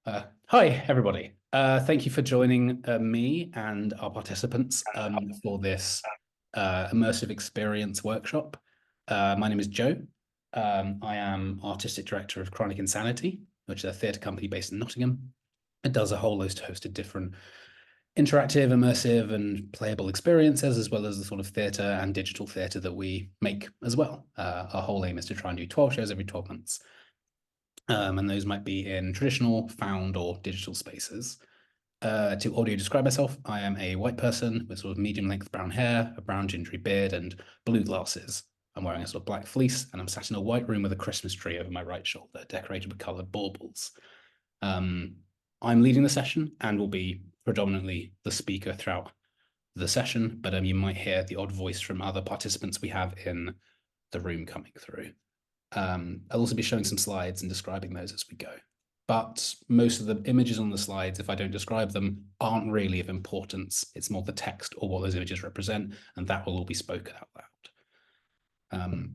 Hi, everybody. Thank you for joining me and our participants for this immersive experience workshop. My name is Joe. I am Artistic Director of Chronic Insanity, which is a theatre company based in Nottingham. It does a whole host of different interactive, immersive, and playable experiences, as well as the sort of theatre and digital theatre that we make as well. Our whole aim is to try and do 12 shows every 12 months. And those might be in traditional, found, or digital spaces. To audio describe myself, I am a white person with sort of medium-length brown hair, a brown gingery beard, and blue glasses. I'm wearing a sort of black fleece, and I'm sat in a white room with a Christmas tree over my right shoulder, decorated with coloured baubles. I'm leading the session and will be predominantly the speaker throughout the session, but you might hear the odd voice from other participants we have in the room coming through. I'll also be showing some slides and describing those as we go. But most of the images on the slides, if I don't describe them, aren't really of importance. It's more the text or what those images represent, and that will all be spoken out loud.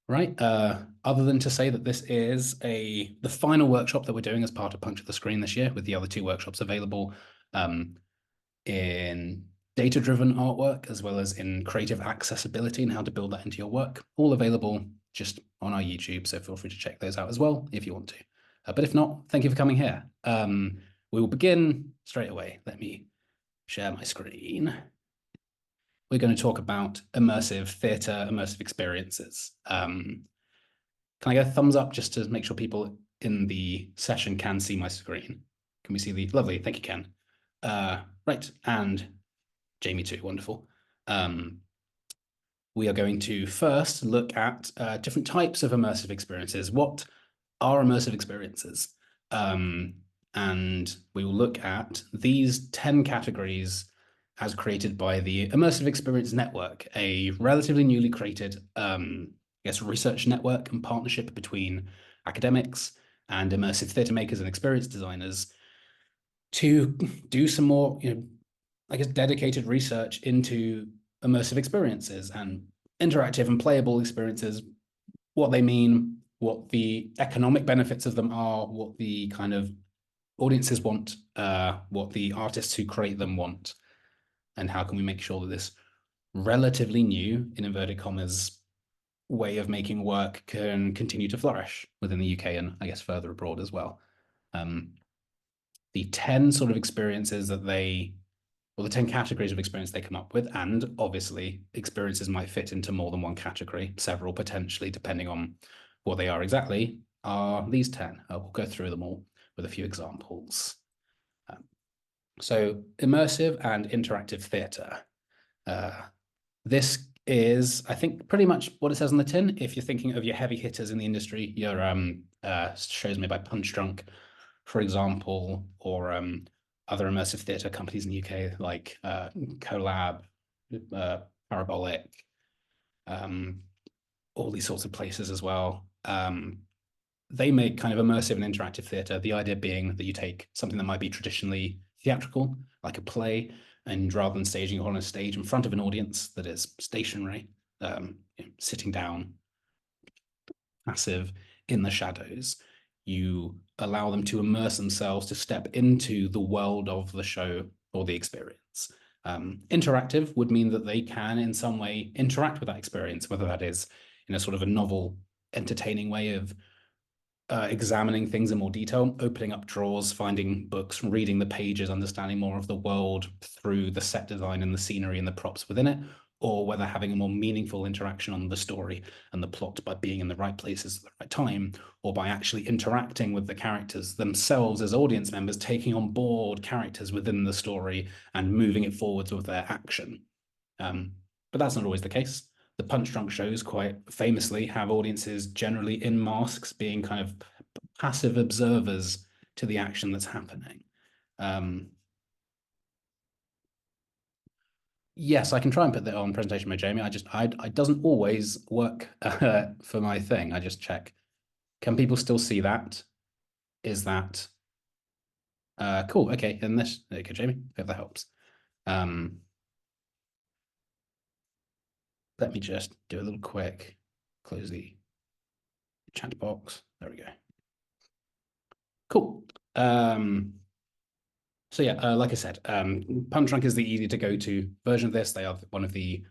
Right. Other than to say that this is the final workshop that we're doing as part of Puncture the Screen this year, with the other two workshops available in data-driven artwork, as well as in creative accessibility and how to build that into your work, all available just on our YouTube. So feel free to check those out as well if you want to. But if not, thank you for coming here. We will begin straight away. Let me share my screen. We're going to talk about immersive theatre, immersive experiences. Can I get a thumbs up just to make sure people in the session can see my screen? Can we see the lovely? Thank you, Ken. Right, and Jamie too. Wonderful. We are going to first look at different types of immersive experiences. What are immersive experiences? And we will look at these 10 categories as created by the Immersive Experience Network, a relatively newly created, research network and partnership between academics and immersive theatre makers and experience designers to do some more, dedicated research into immersive experiences and interactive and playable experiences, what they mean, what the economic benefits of them are, what the kind of audiences want, what the artists who create them want, and how can we make sure that this relatively new, in inverted commas, way of making work can continue to flourish within the UK and I guess further abroad as well. The 10 sort of experiences that the 10 categories of experience they come up with, and obviously experiences might fit into more than one category, several potentially, depending on what they are exactly, are these 10. We'll go through them all with a few examples. So immersive and interactive theatre. This is, I think, pretty much what it says on the tin. If you're thinking of your heavy hitters in the industry, your shows made by Punch Drunk, for example, or other immersive theatre companies in the UK like Collab, Parabolic, all these sorts of places as well. They make kind of immersive and interactive theatre, the idea being that you take something that might be traditionally theatrical, like a play, and rather than staging it on a stage in front of an audience that is stationary, sitting down, passive in the shadows, you allow them to immerse themselves, to step into the world of the show or the experience. Interactive would mean that they can in some way interact with that experience, whether that is in a sort of a novel, entertaining way of examining things in more detail, opening up drawers, finding books, reading the pages, understanding more of the world through the set design and the scenery and the props within it, or whether having a more meaningful interaction on the story and the plot by being in the right places at the right time, or by actually interacting with the characters themselves as audience members, taking on board characters within the story and moving it forwards with their action. But that's not always the case. The Punch Drunk shows quite famously have audiences generally in masks being kind of passive observers to the action that's happening. Yes, I can try and put that on presentation mode, Jamie. It doesn't always work for my thing. I just check. Can people still see that? Is that cool? Okay, and this, there you go, Jamie, if that helps. Let me just do a little quick, close the chat box. There we go. Cool. So yeah, like I said, Punch is the easy to go to version of this. They are one of the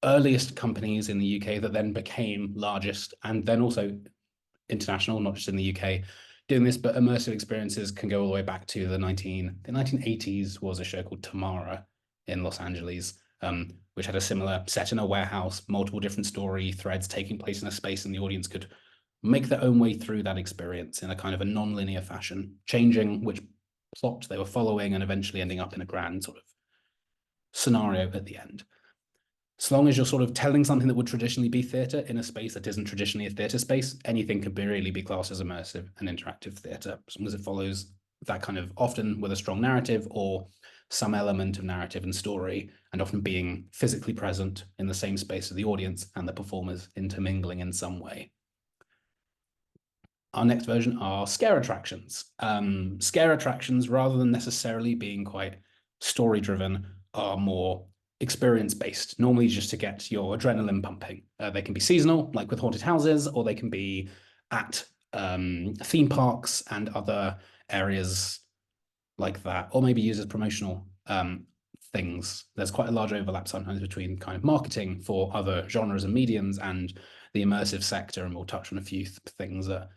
earliest companies in the UK that then became largest and then also international, not just in the UK, doing this. But immersive experiences can go all the way back to the 1980s. Was a show called Tamara in Los Angeles, which had a similar set in a warehouse, multiple different story threads taking place in a space, and the audience could make their own way through that experience in a kind of a non-linear fashion, changing which plot they were following and eventually ending up in a grand sort of scenario at the end. So long as you're sort of telling something that would traditionally be theatre in a space that isn't traditionally a theatre space, anything could really be classed as immersive and interactive theatre, as long as it follows that kind of, often with a strong narrative or some element of narrative and story, and often being physically present in the same space as the audience and the performers intermingling in some way. Our next version are scare attractions. Scare attractions, rather than necessarily being quite story-driven, are more experience-based, normally just to get your adrenaline pumping. They can be seasonal, like with haunted houses, or they can be at theme parks and other areas like that, or maybe used as promotional things. There's quite a large overlap sometimes between kind of marketing for other genres and mediums and the immersive sector, and we'll touch on a few things that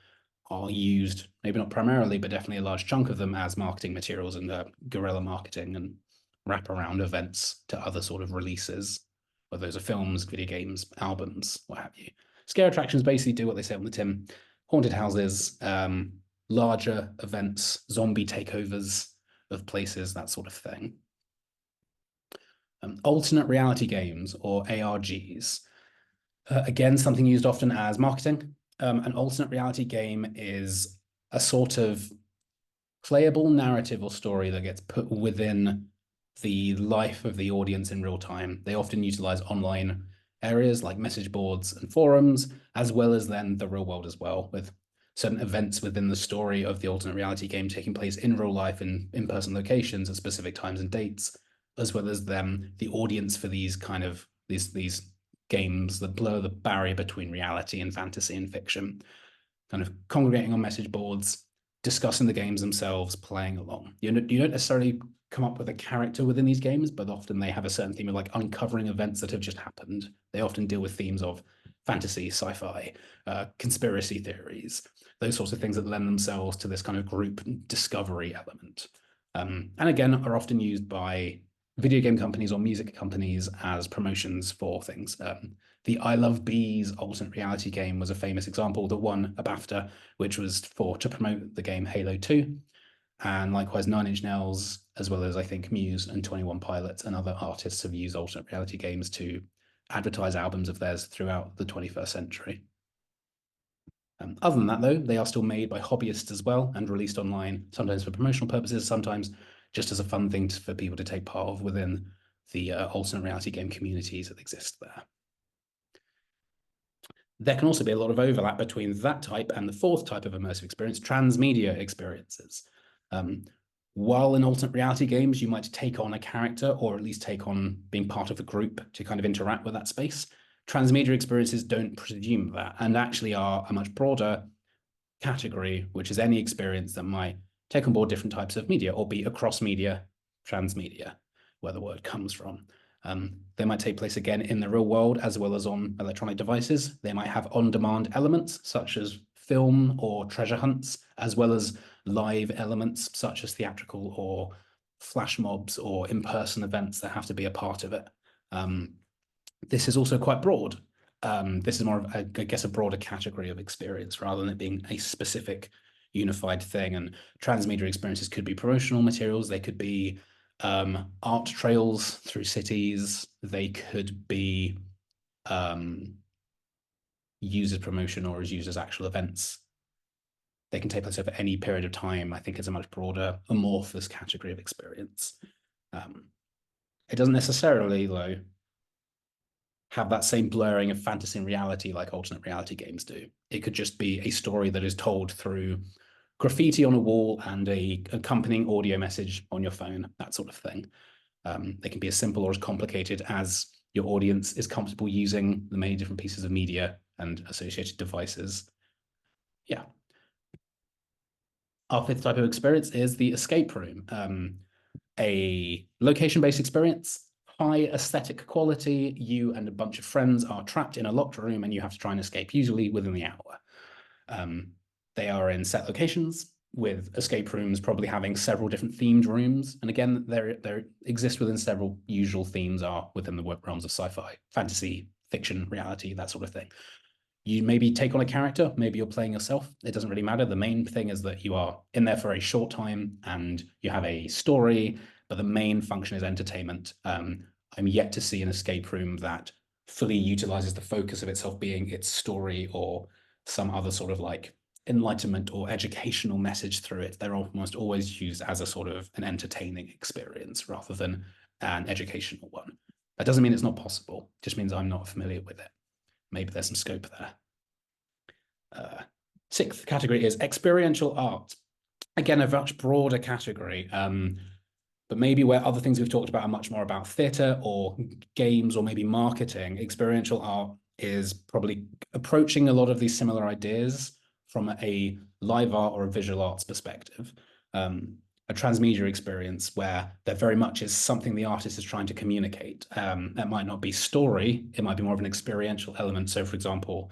are used, maybe not primarily, but definitely a large chunk of them as marketing materials and guerrilla marketing and wraparound events to other sort of releases, whether those are films, video games, albums, what have you. Scare attractions basically do what they say on the tin: haunted houses, larger events, zombie takeovers of places, that sort of thing. Alternate reality games, or ARGs. Again, something used often as marketing. An alternate reality game is a sort of playable narrative or story that gets put within the life of the audience in real time. They often utilize online areas like message boards and forums, as well as then the real world as well, with certain events within the story of the alternate reality game taking place in real life in in-person locations at specific times and dates, as well as them, the audience for these kind of these games that blur the barrier between reality and fantasy and fiction, kind of congregating on message boards, discussing the games themselves, playing along. You don't necessarily come up with a character within these games, but often they have a certain theme of like uncovering events that have just happened. They often deal with themes of fantasy, sci-fi, conspiracy theories, those sorts of things that lend themselves to this kind of group discovery element. And again, are often used by video game companies or music companies as promotions for things. The I Love Bees alternate reality game was a famous example that won a BAFTA, which was to promote the game Halo 2. And likewise, Nine Inch Nails, as well as I think Muse and 21 Pilots and other artists have used alternate reality games to advertise albums of theirs throughout the 21st century. Other than that, though, they are still made by hobbyists as well and released online, sometimes for promotional purposes, sometimes just as a fun thing for people to take part of within the alternate reality game communities that exist there. There can also be a lot of overlap between that type and the fourth type of immersive experience, transmedia experiences. While in alternate reality games, you might take on a character or at least take on being part of a group to kind of interact with that space. Transmedia experiences don't presume that and actually are a much broader category, which is any experience that might take on board different types of media or be across media, transmedia, where the word comes from. They might take place again in the real world as well as on electronic devices. They might have on-demand elements such as film or treasure hunts, as well as live elements such as theatrical or flash mobs or in-person events that have to be a part of it. This is also quite broad. This is more of, I guess, a broader category of experience rather than it being a specific unified thing. And transmedia experiences could be promotional materials. They could be art trails through cities. They could be used as promotion or as used as actual events. They can take place over any period of time. I think it's a much broader, amorphous category of experience. It doesn't necessarily, though, have that same blurring of fantasy and reality like alternate reality games do. It could just be a story that is told through graffiti on a wall and a accompanying audio message on your phone, that sort of thing. They can be as simple or as complicated as your audience is comfortable using the many different pieces of media and associated devices. Yeah. Our fifth type of experience is the escape room, a location-based experience, high aesthetic quality. You and a bunch of friends are trapped in a locked room and you have to try and escape, usually within the hour. They are in set locations, with escape rooms probably having several different themed rooms. And again, there exist within several usual themes are within the realms of sci-fi, fantasy, fiction, reality, that sort of thing. You maybe take on a character, maybe you're playing yourself. It doesn't really matter. The main thing is that you are in there for a short time and you have a story, but the main function is entertainment. I'm yet to see an escape room that fully utilizes the focus of itself being its story or some other sort of like enlightenment or educational message through it. They're almost always used as a sort of an entertaining experience rather than an educational one. That doesn't mean it's not possible. It just means I'm not familiar with it. Maybe there's some scope there. Sixth category is experiential art. Again, a much broader category, but maybe where other things we've talked about are much more about theatre or games or maybe marketing. Experiential art is probably approaching a lot of these similar ideas from a live art or a visual arts perspective. A transmedia experience where there very much is something the artist is trying to communicate. That might not be story, it might be more of an experiential element. So for example,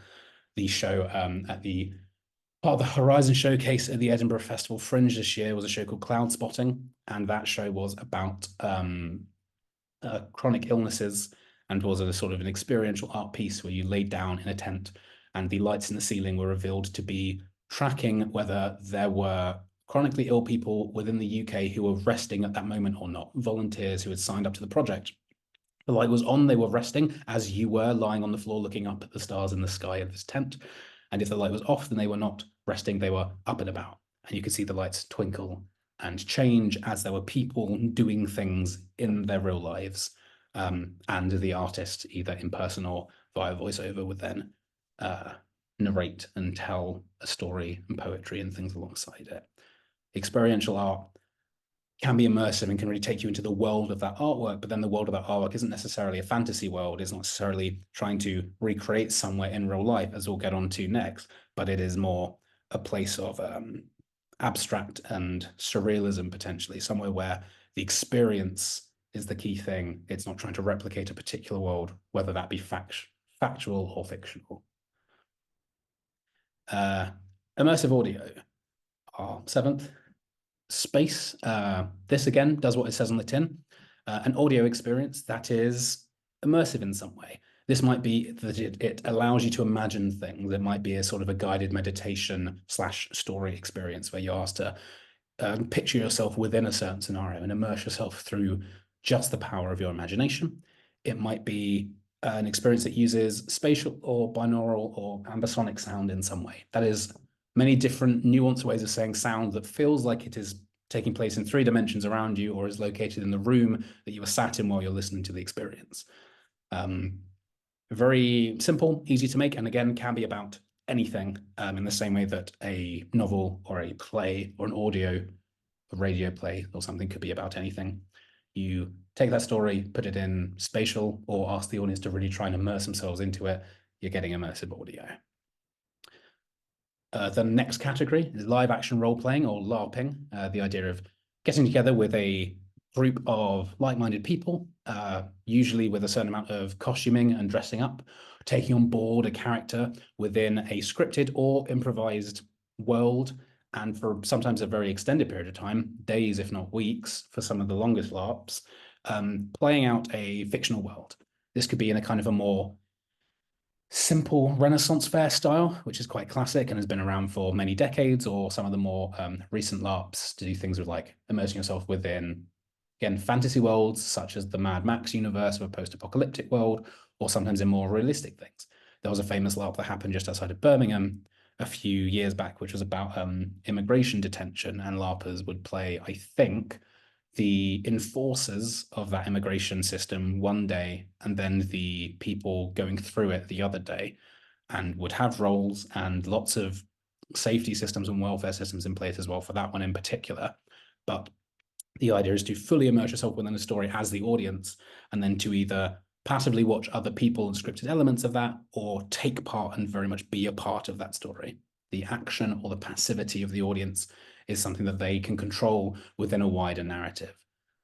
the show at the part of the Horizon showcase at the Edinburgh Festival Fringe this year was a show called Cloud Spotting, and that show was about chronic illnesses and was a sort of an experiential art piece where you laid down in a tent and the lights in the ceiling were revealed to be tracking whether there were chronically ill people within the UK who were resting at that moment or not, volunteers who had signed up to the project. The light was on, they were resting, as you were lying on the floor looking up at the stars in the sky of this tent. And if the light was off, then they were not resting, they were up and about. And you could see the lights twinkle and change as there were people doing things in their real lives. And the artist, either in person or via voiceover, would then narrate and tell a story and poetry and things alongside it. Experiential art can be immersive and can really take you into the world of that artwork, but then the world of that artwork isn't necessarily a fantasy world, it's not necessarily trying to recreate somewhere in real life, as we'll get on to next, but it is more a place of abstract and surrealism, potentially, somewhere where the experience is the key thing. It's not trying to replicate a particular world, whether that be factual or fictional. Immersive audio, our seventh. Space. This again does what it says on the tin. An audio experience that is immersive in some way. This might be that it allows you to imagine things. It might be a sort of a guided meditation / story experience where you're asked to picture yourself within a certain scenario and immerse yourself through just the power of your imagination. It might be an experience that uses spatial or binaural or ambisonic sound in some way. That is many different nuanced ways of saying sound that feels like it is taking place in 3 dimensions around you or is located in the room that you were sat in while you're listening to the experience. Very simple, easy to make, and again, can be about anything in the same way that a novel or a play or a radio play or something could be about anything. You take that story, put it in spatial, or ask the audience to really try and immerse themselves into it. You're getting immersive audio. The next category is live action role-playing or LARPing, the idea of getting together with a group of like-minded people, usually with a certain amount of costuming and dressing up, taking on board a character within a scripted or improvised world, and for sometimes a very extended period of time, days if not weeks, for some of the longest LARPs, playing out a fictional world. This could be in a kind of a more simple Renaissance fair style, which is quite classic and has been around for many decades, or some of the more recent LARPs to do things with like immersing yourself within, again, fantasy worlds, such as the Mad Max universe of a post-apocalyptic world, or sometimes in more realistic things. There was a famous LARP that happened just outside of Birmingham a few years back, which was about immigration detention, and LARPers would play, I think, the enforcers of that immigration system one day and then the people going through it the other day, and would have roles and lots of safety systems and welfare systems in place as well for that one in particular. But the idea is to fully immerse yourself within a story as the audience, and then to either passively watch other people and scripted elements of that, or take part and very much be a part of that story. The action or the passivity of the audience is something that they can control within a wider narrative.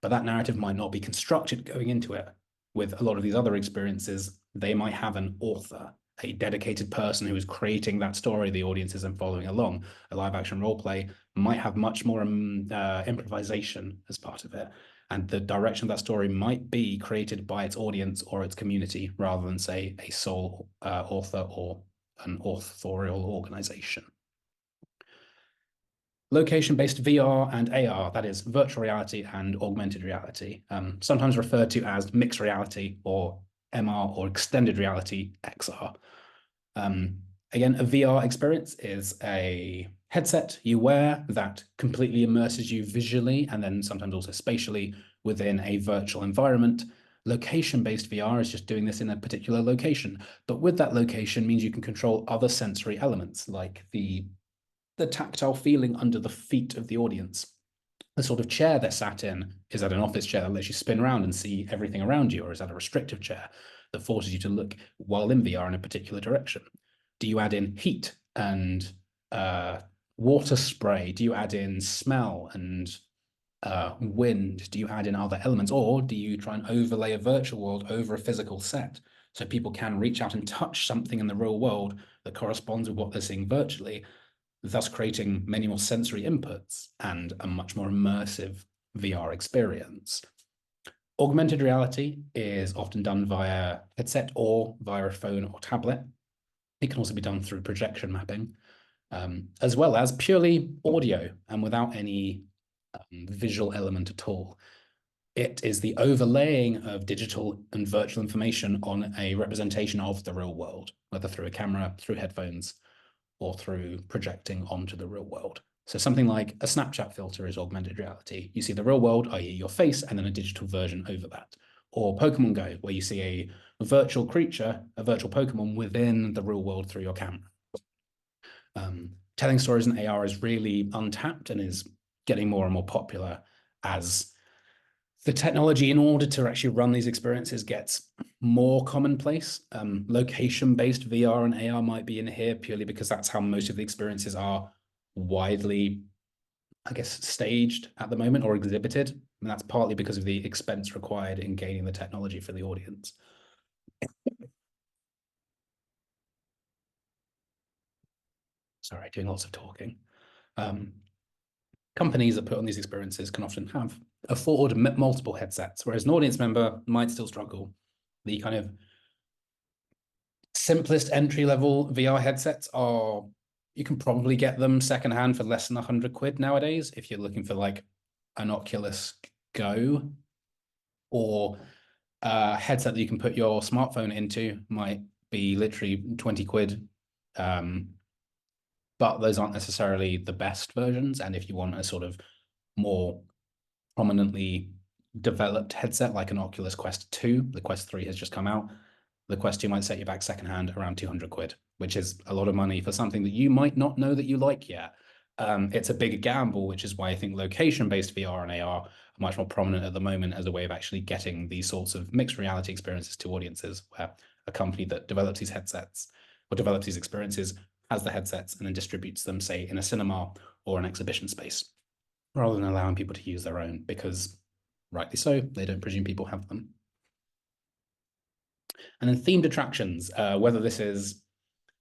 But that narrative might not be constructed going into it. With a lot of these other experiences, they might have an author, a dedicated person who is creating that story the audience isn't following along. A live action role play might have much more improvisation as part of it. And the direction of that story might be created by its audience or its community rather than, say, a sole author or an authorial organization. Location-based VR and AR, that is virtual reality and augmented reality, sometimes referred to as mixed reality or MR or extended reality XR. Again, a VR experience is a headset you wear that completely immerses you visually and then sometimes also spatially within a virtual environment. Location-based VR is just doing this in a particular location, but with that location means you can control other sensory elements like the tactile feeling under the feet of the audience. The sort of chair they're sat in, is that an office chair that lets you spin around and see everything around you, or is that a restrictive chair that forces you to look while in VR in a particular direction? Do you add in heat and water spray? Do you add in smell and wind? Do you add in other elements? Or do you try and overlay a virtual world over a physical set so people can reach out and touch something in the real world that corresponds with what they're seeing virtually, thus creating many more sensory inputs and a much more immersive VR experience? Augmented reality is often done via headset or via a phone or tablet. It can also be done through projection mapping, as well as purely audio and without any visual element at all. It is the overlaying of digital and virtual information on a representation of the real world, whether through a camera, through headphones, or through projecting onto the real world. So something like a Snapchat filter is augmented reality. You see the real world, i.e. your face, and then a digital version over that. Or Pokemon Go, where you see a virtual creature, a virtual Pokemon within the real world through your camera. Telling stories in AR is really untapped and is getting more and more popular as the technology, in order to actually run these experiences, gets more commonplace. Location-based VR and AR might be in here purely because that's how most of the experiences are widely, I guess, staged at the moment or exhibited. And that's partly because of the expense required in gaining the technology for the audience. Sorry, doing lots of talking. Companies that put on these experiences can often afford multiple headsets, whereas an audience member might still struggle. The kind of simplest entry-level VR headsets are, you can probably get them secondhand for less than 100 quid nowadays if you're looking for like an Oculus Go, or a headset that you can put your smartphone into might be literally 20 quid. But those aren't necessarily the best versions. And if you want a sort of more prominently developed headset like an Oculus Quest 2, the Quest 3 has just come out, the Quest 2 might set you back secondhand around 200 quid, which is a lot of money for something that you might not know that you like yet. It's a big gamble, which is why I think location-based VR and AR are much more prominent at the moment as a way of actually getting these sorts of mixed reality experiences to audiences, where a company that develops these headsets or develops these experiences has the headsets and then distributes them, say, in a cinema or an exhibition space, rather than allowing people to use their own, because rightly so, they don't presume people have them. And then themed attractions, whether this is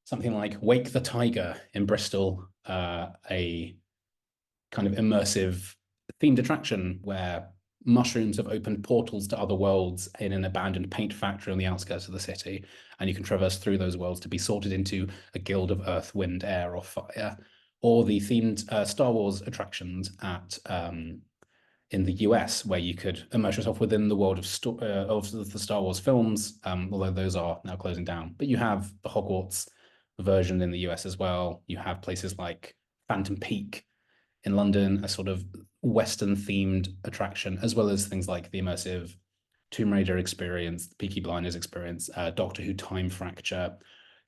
something like Wake the Tiger in Bristol, a kind of immersive themed attraction where mushrooms have opened portals to other worlds in an abandoned paint factory on the outskirts of the city, and you can traverse through those worlds to be sorted into a guild of earth, wind, air, or fire. Or the themed Star Wars attractions at in the US, where you could immerse yourself within the world of the Star Wars films, although those are now closing down. But you have the Hogwarts version in the US as well. You have places like Phantom Peak in London, a sort of Western-themed attraction, as well as things like the immersive Tomb Raider experience, the Peaky Blinders experience, Doctor Who Time Fracture,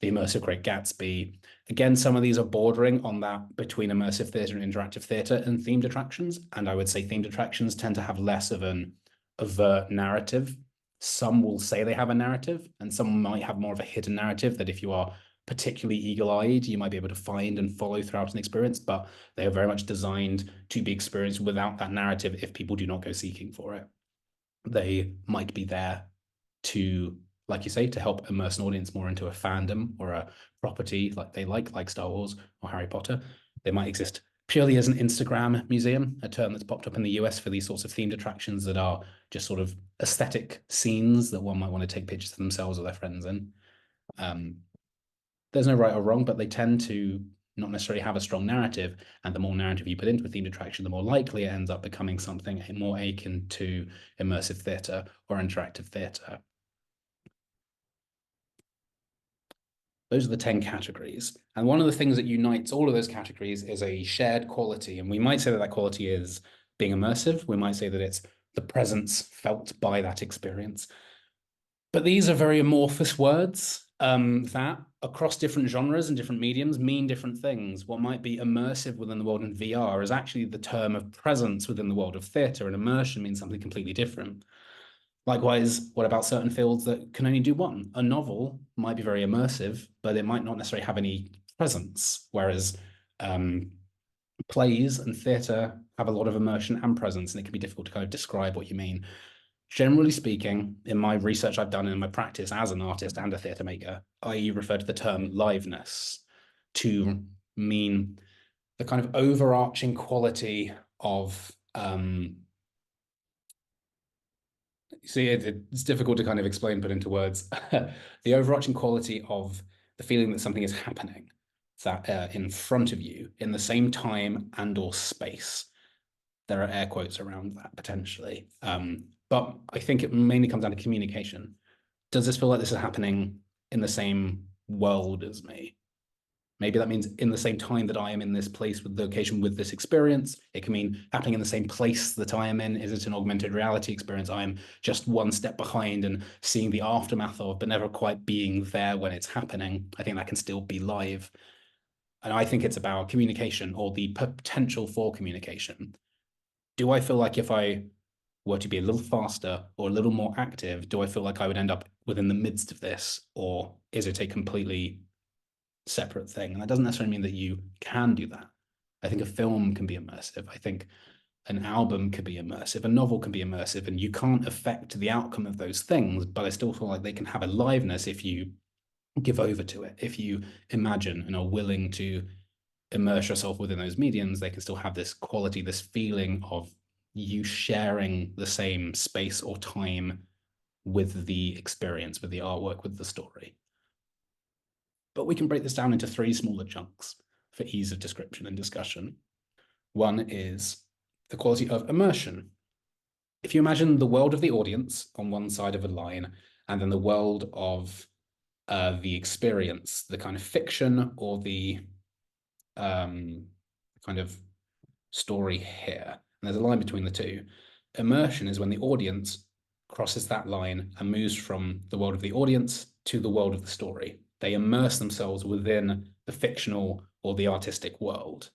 the immersive Great Gatsby. Again, some of these are bordering on that between immersive theatre and interactive theatre and themed attractions. And I would say themed attractions tend to have less of an overt narrative. Some will say they have a narrative, and some might have more of a hidden narrative that if you are particularly eagle-eyed you might be able to find and follow throughout an experience, but they are very much designed to be experienced without that narrative if people do not go seeking for it. They might be there to, like you say, to help immerse an audience more into a fandom or a property like they like Star Wars or Harry Potter. They might exist purely as an Instagram museum, a term that's popped up in the US for these sorts of themed attractions that are just sort of aesthetic scenes that one might want to take pictures of themselves or their friends in. There's no right or wrong, but they tend to not necessarily have a strong narrative, and the more narrative you put into a themed attraction, the more likely it ends up becoming something more akin to immersive theatre or interactive theatre. Those are the 10 categories. And one of the things that unites all of those categories is a shared quality. And we might say that that quality is being immersive. We might say that it's the presence felt by that experience. But these are very amorphous words that across different genres and different mediums mean different things. What might be immersive within the world in VR is actually the term of presence within the world of theatre, and immersion means something completely different. Likewise, what about certain fields that can only do one? A novel might be very immersive, but it might not necessarily have any presence, whereas plays and theatre have a lot of immersion and presence, and it can be difficult to kind of describe what you mean. Generally speaking, in my research I've done in my practice as an artist and a theatre maker, I refer to the term liveness to mean the kind of overarching quality of see, it's difficult to kind of explain, put into words. The overarching quality of the feeling that something is happening that in front of you in the same time and or space. There are air quotes around that potentially. But I think it mainly comes down to communication. Does this feel like this is happening in the same world as me? Maybe that means in the same time that I am in this place with the location with this experience. It can mean happening in the same place that I am in. Is it an augmented reality experience? I am just one step behind and seeing the aftermath of, but never quite being there when it's happening. I think that can still be live. And I think it's about communication or the potential for communication. Do I feel like if I were to be a little faster or a little more active, do I feel like I would end up within the midst of this? Or is it a completely separate thing? And that doesn't necessarily mean that you can do that. I think a film can be immersive. I think an album could be immersive. A novel can be immersive, and you can't affect the outcome of those things, but I still feel like they can have a liveness if you give over to it. If you imagine and are willing to immerse yourself within those mediums, they can still have this quality, this feeling of you sharing the same space or time with the experience, with the artwork, with the story. But we can break this down into 3 smaller chunks for ease of description and discussion. One is the quality of immersion. If you imagine the world of the audience on one side of a line, and then the world of the experience, the kind of fiction or the kind of story here, and there's a line between the two. Immersion is when the audience crosses that line and moves from the world of the audience to the world of the story. They immerse themselves within the fictional or the artistic world.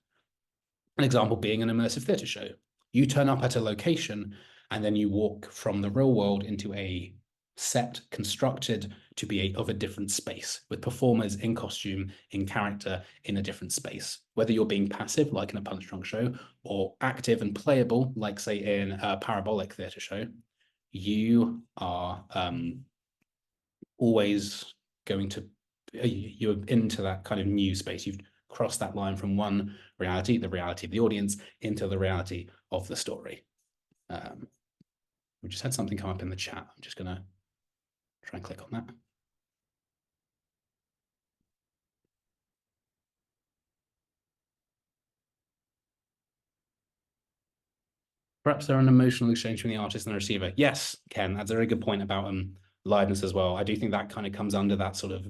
An example being an immersive theatre show. You turn up at a location and then you walk from the real world into a set constructed to be of a different space with performers in costume, in character, in a different space. Whether you're being passive, like in a punch drunk show, or active and playable, like say in a parabolic theatre show, you are always going to, you're into that kind of new space. You've crossed that line from one reality, the reality of the audience, into the reality of the story. We just had something come up in the chat. I'm just going to try and click on that. Perhaps there are an emotional exchange between the artist and the receiver. Yes, Ken, that's a very good point about liveness as well. I do think that kind of comes under that sort of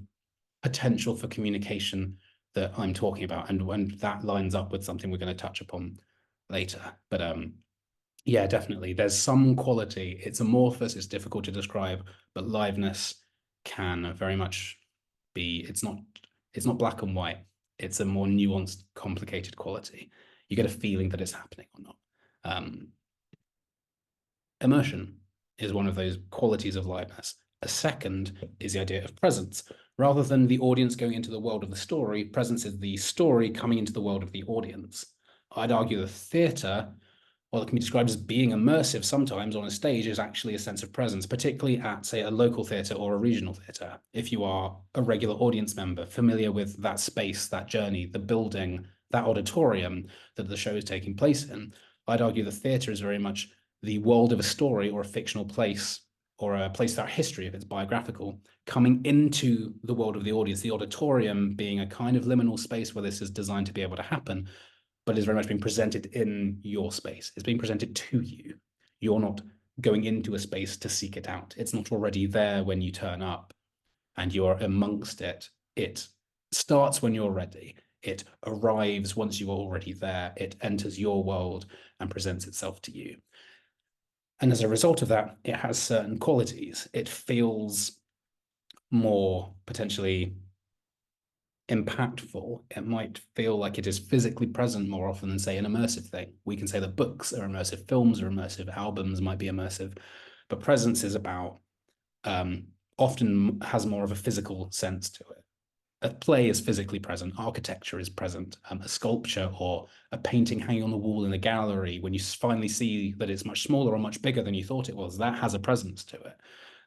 potential for communication that I'm talking about, and when that lines up with something we're going to touch upon later. But yeah, definitely, there's some quality. It's amorphous, it's difficult to describe, but liveness can very much be. It's not black and white. It's a more nuanced, complicated quality. You get a feeling that it's happening or not. Immersion is one of those qualities of liveness. A second is the idea of presence. Rather than the audience going into the world of the story, presence is the story coming into the world of the audience. I'd argue the theatre, while it can be described as being immersive sometimes on a stage, is actually a sense of presence, particularly at, say, a local theatre or a regional theatre. If you are a regular audience member, familiar with that space, that journey, the building, that auditorium that the show is taking place in, I'd argue the theatre is very much the world of a story or a fictional place or a place without history, if it's biographical, coming into the world of the audience, the auditorium being a kind of liminal space where this is designed to be able to happen, but is very much being presented in your space. It's being presented to you. You're not going into a space to seek it out. It's not already there when you turn up and you're amongst it. It starts when you're ready. It arrives once you're already there. It enters your world and presents itself to you. And as a result of that, it has certain qualities. It feels more potentially impactful. It might feel like it is physically present more often than, say, an immersive thing. We can say that books are immersive, films are immersive, albums might be immersive, but presence is about, often has more of a physical sense to it. A play is physically present, architecture is present, a sculpture or a painting hanging on the wall in a gallery, when you finally see that it's much smaller or much bigger than you thought it was, that has a presence to it.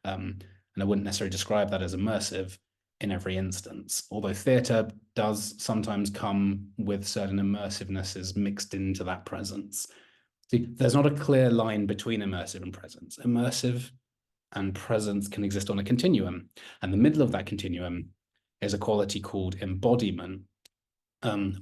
And I wouldn't necessarily describe that as immersive in every instance, although theatre does sometimes come with certain immersivenesses mixed into that presence. See, there's not a clear line between immersive and presence. Immersive and presence can exist on a continuum, and the middle of that continuum is a quality called embodiment.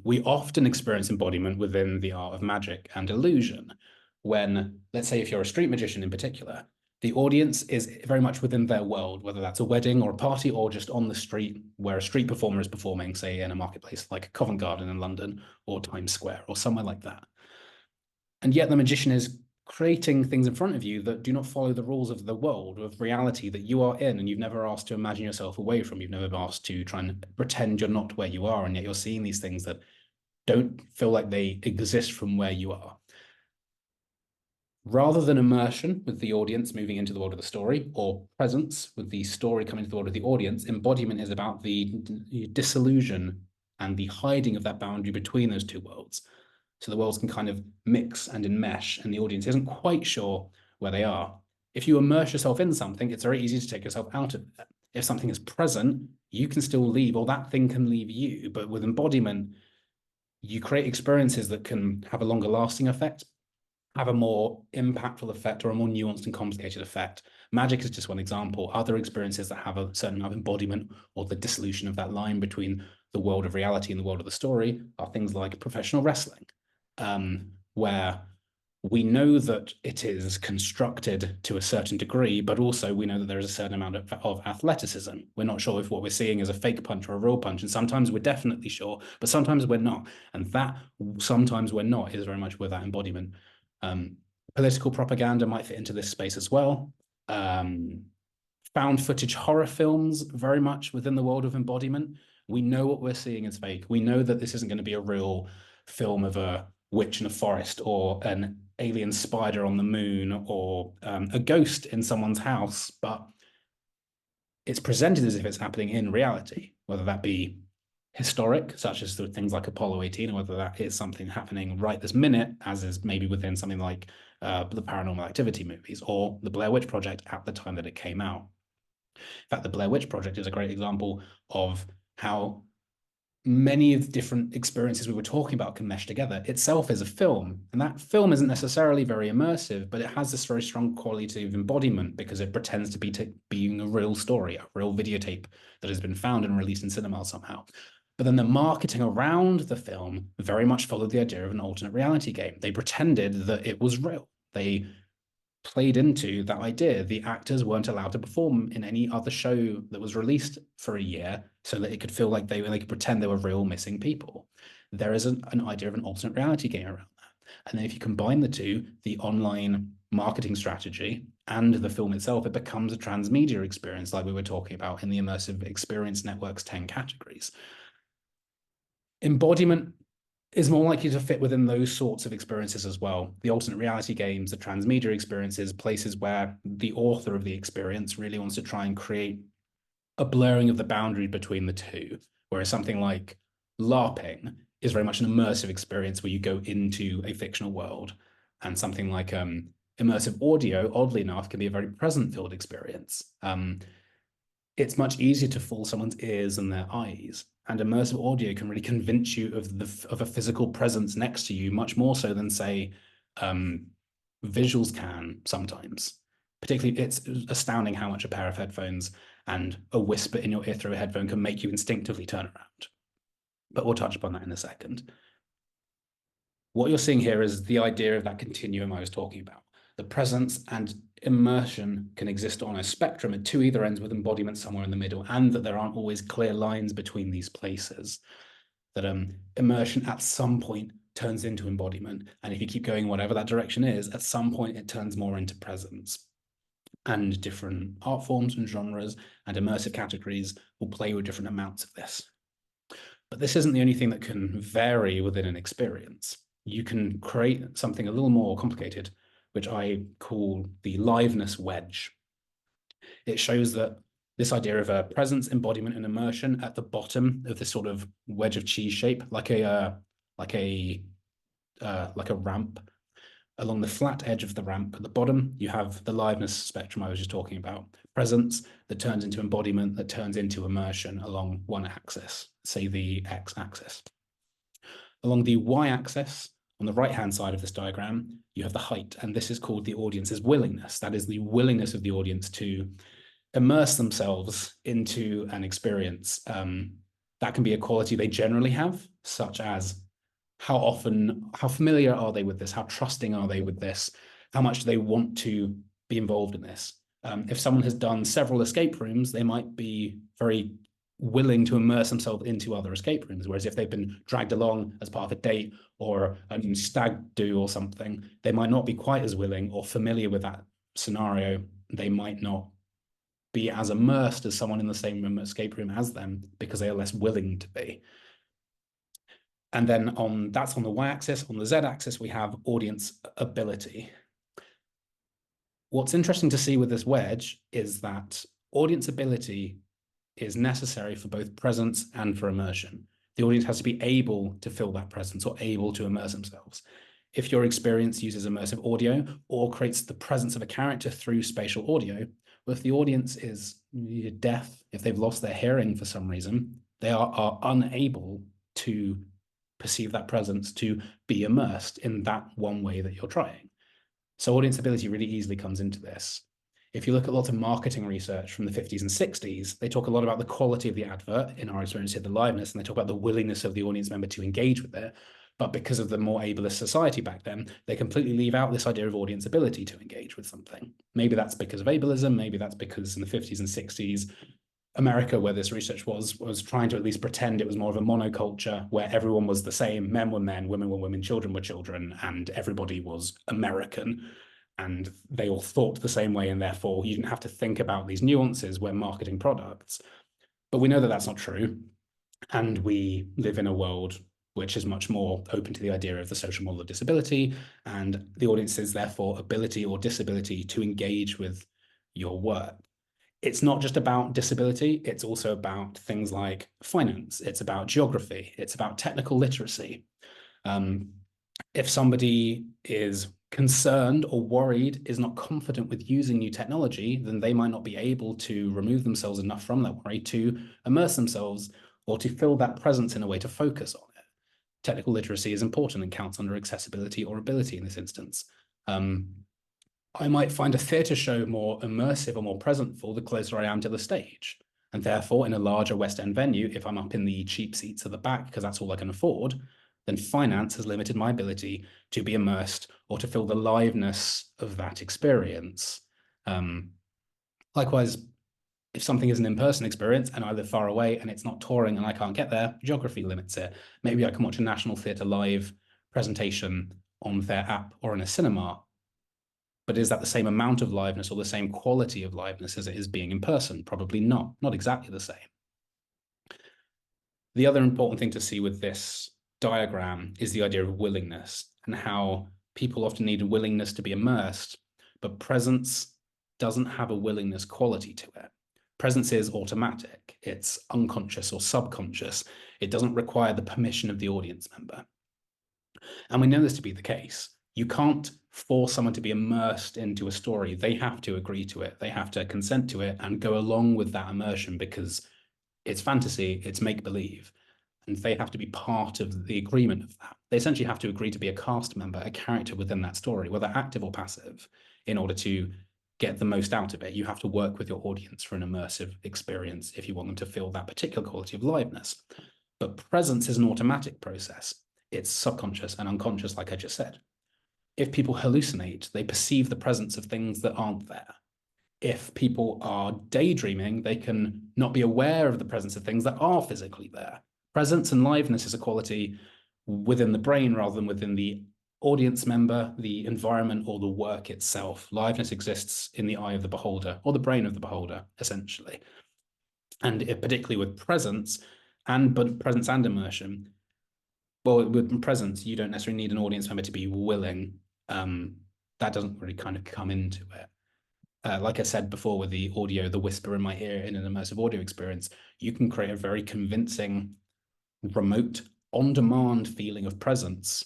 We often experience embodiment within the art of magic and illusion when, let's say, if you're a street magician in particular, the audience is very much within their world, whether that's a wedding or a party or just on the street where a street performer is performing, say, in a marketplace like Covent Garden in London or Times Square or somewhere like that. And yet the magician is creating things in front of you that do not follow the rules of the world, of reality that you are in, and you've never asked to imagine yourself away from. You've never asked to try and pretend you're not where you are, and yet you're seeing these things that don't feel like they exist from where you are. Rather than immersion with the audience moving into the world of the story, or presence with the story coming into the world of the audience, embodiment is about the disillusion and the hiding of that boundary between those two worlds. So the worlds can kind of mix and enmesh, and the audience isn't quite sure where they are. If you immerse yourself in something, it's very easy to take yourself out of it. If something is present, you can still leave, or that thing can leave you. But with embodiment, you create experiences that can have a longer lasting effect, have a more impactful effect, or a more nuanced and complicated effect. Magic is just one example. Other experiences that have a certain amount of embodiment, or the dissolution of that line between the world of reality and the world of the story, are things like professional wrestling, where we know that it is constructed to a certain degree, but also we know that there is a certain amount of athleticism. We're not sure if what we're seeing is a fake punch or a real punch, and sometimes we're definitely sure, but sometimes we're not. And that sometimes we're not is very much with that embodiment. Political propaganda might fit into this space as well. Found footage horror films, very much within the world of embodiment. We know what we're seeing is fake. We know that this isn't going to be a real film of a witch in a forest or an alien spider on the moon or a ghost in someone's house, but it's presented as if it's happening in reality, whether that be historic, such as things like Apollo 18, or whether that is something happening right this minute, as is maybe within something like the Paranormal Activity movies or the Blair Witch Project at the time that it came out. In fact, the Blair Witch Project is a great example of how many of the different experiences we were talking about can mesh together. Itself is a film, and that film isn't necessarily very immersive, but it has this very strong quality of embodiment because it pretends to be being a real story, a real videotape that has been found and released in cinema somehow. But then the marketing around the film very much followed the idea of an alternate reality game. They pretended that it was real. They played into that idea. The actors weren't allowed to perform in any other show that was released for a year so that it could feel like they could pretend they were real missing people. There is an idea of an alternate reality game around that. And then if you combine the two, the online marketing strategy and the film itself, it becomes a transmedia experience like we were talking about in the Immersive Experience Network's 10 categories. Embodiment is more likely to fit within those sorts of experiences as well. The alternate reality games, the transmedia experiences, places where the author of the experience really wants to try and create a blurring of the boundary between the two. Whereas something like LARPing is very much an immersive experience where you go into a fictional world. And something like immersive audio, oddly enough, can be a very present-filled experience. It's much easier to fool someone's ears and their eyes. And immersive audio can really convince you of a physical presence next to you, much more so than, say, visuals can sometimes. Particularly, it's astounding how much a pair of headphones and a whisper in your ear through a headphone can make you instinctively turn around. But we'll touch upon that in a second. What you're seeing here is the idea of that continuum I was talking about. The presence and immersion can exist on a spectrum at two either ends with embodiment somewhere in the middle, and that there aren't always clear lines between these places. That immersion at some point turns into embodiment, and if you keep going whatever that direction is, at some point it turns more into presence. And different art forms and genres and immersive categories will play with different amounts of this. But this isn't the only thing that can vary within an experience. You can create something a little more complicated, which I call the liveness wedge. It shows that this idea of a presence, embodiment, and immersion at the bottom of this sort of wedge of cheese shape, like a ramp. Along the flat edge of the ramp at the bottom, you have the liveness spectrum I was just talking about. Presence that turns into embodiment, that turns into immersion along one axis, say the x-axis. Along the y-axis, on the right-hand side of this diagram, you have the height, and this is called the audience's willingness. That is the willingness of the audience to immerse themselves into an experience. That can be a quality they generally have, such as how familiar are they with this? How trusting are they with this? How much do they want to be involved in this? If someone has done several escape rooms, they might be very willing to immerse themselves into other escape rooms. Whereas if they've been dragged along as part of a date or a stag do or something, they might not be quite as willing or familiar with that scenario. They might not be as immersed as someone in the same escape room as them because they are less willing to be. And then that's on the y-axis. On the z-axis, we have audience ability. What's interesting to see with this wedge is that audience ability is necessary for both presence and for immersion. The audience has to be able to feel that presence or able to immerse themselves. If your experience uses immersive audio or creates the presence of a character through spatial audio, well, if the audience is deaf, if they've lost their hearing for some reason, they are unable to perceive that presence, to be immersed in that one way that you're trying. So audience ability really easily comes into this. If you look at lots of marketing research from the 50s and 60s, they talk a lot about the quality of the advert, in our experience here, the liveness, and they talk about the willingness of the audience member to engage with it. But because of the more ableist society back then, they completely leave out this idea of audience ability to engage with something. Maybe that's because of ableism, maybe that's because in the 50s and 60s, America, where this research was trying to at least pretend it was more of a monoculture where everyone was the same. Men were men, women were women, children were children, and everybody was American. And they all thought the same way, and therefore you didn't have to think about these nuances when marketing products. But we know that that's not true. And we live in a world which is much more open to the idea of the social model of disability and the audience's, therefore, ability or disability to engage with your work. It's not just about disability, it's also about things like finance, it's about geography, it's about technical literacy. If somebody is concerned or worried, is not confident with using new technology, then they might not be able to remove themselves enough from that worry to immerse themselves or to fill that presence in a way to focus on it. Technical literacy is important and counts under accessibility or ability in this instance. I might find a theatre show more immersive or more presentful the closer I am to the stage. And therefore, in a larger West End venue, if I'm up in the cheap seats at the back, because that's all I can afford, then finance has limited my ability to be immersed or to feel the liveness of that experience. Likewise, if something is an in-person experience and I live far away and it's not touring and I can't get there, geography limits it. Maybe I can watch a National Theatre Live presentation on their app or in a cinema. But is that the same amount of liveness or the same quality of liveness as it is being in person? Probably not exactly the same. The other important thing to see with this diagram is the idea of willingness and how people often need a willingness to be immersed, but presence doesn't have a willingness quality to it. Presence is automatic. It's unconscious or subconscious. It doesn't require the permission of the audience member. And we know this to be the case. You can't force someone to be immersed into a story. They have to agree to it. They have to consent to it and go along with that immersion because it's fantasy, it's make-believe, and they have to be part of the agreement of that. They essentially have to agree to be a cast member, a character within that story, whether active or passive, in order to get the most out of it. You have to work with your audience for an immersive experience if you want them to feel that particular quality of liveness. But presence is an automatic process. It's subconscious and unconscious, like I just said. If people hallucinate, they perceive the presence of things that aren't there. If people are daydreaming, they can not be aware of the presence of things that are physically there. Presence and liveness is a quality within the brain rather than within the audience member, the environment, or the work itself. Liveness exists in the eye of the beholder, or the brain of the beholder, essentially. And particularly with presence and immersion, well, with presence, you don't necessarily need an audience member to be willing. That doesn't really kind of come into it. Like I said before with the audio, the whisper in my ear in an immersive audio experience, you can create a very convincing, remote, on-demand feeling of presence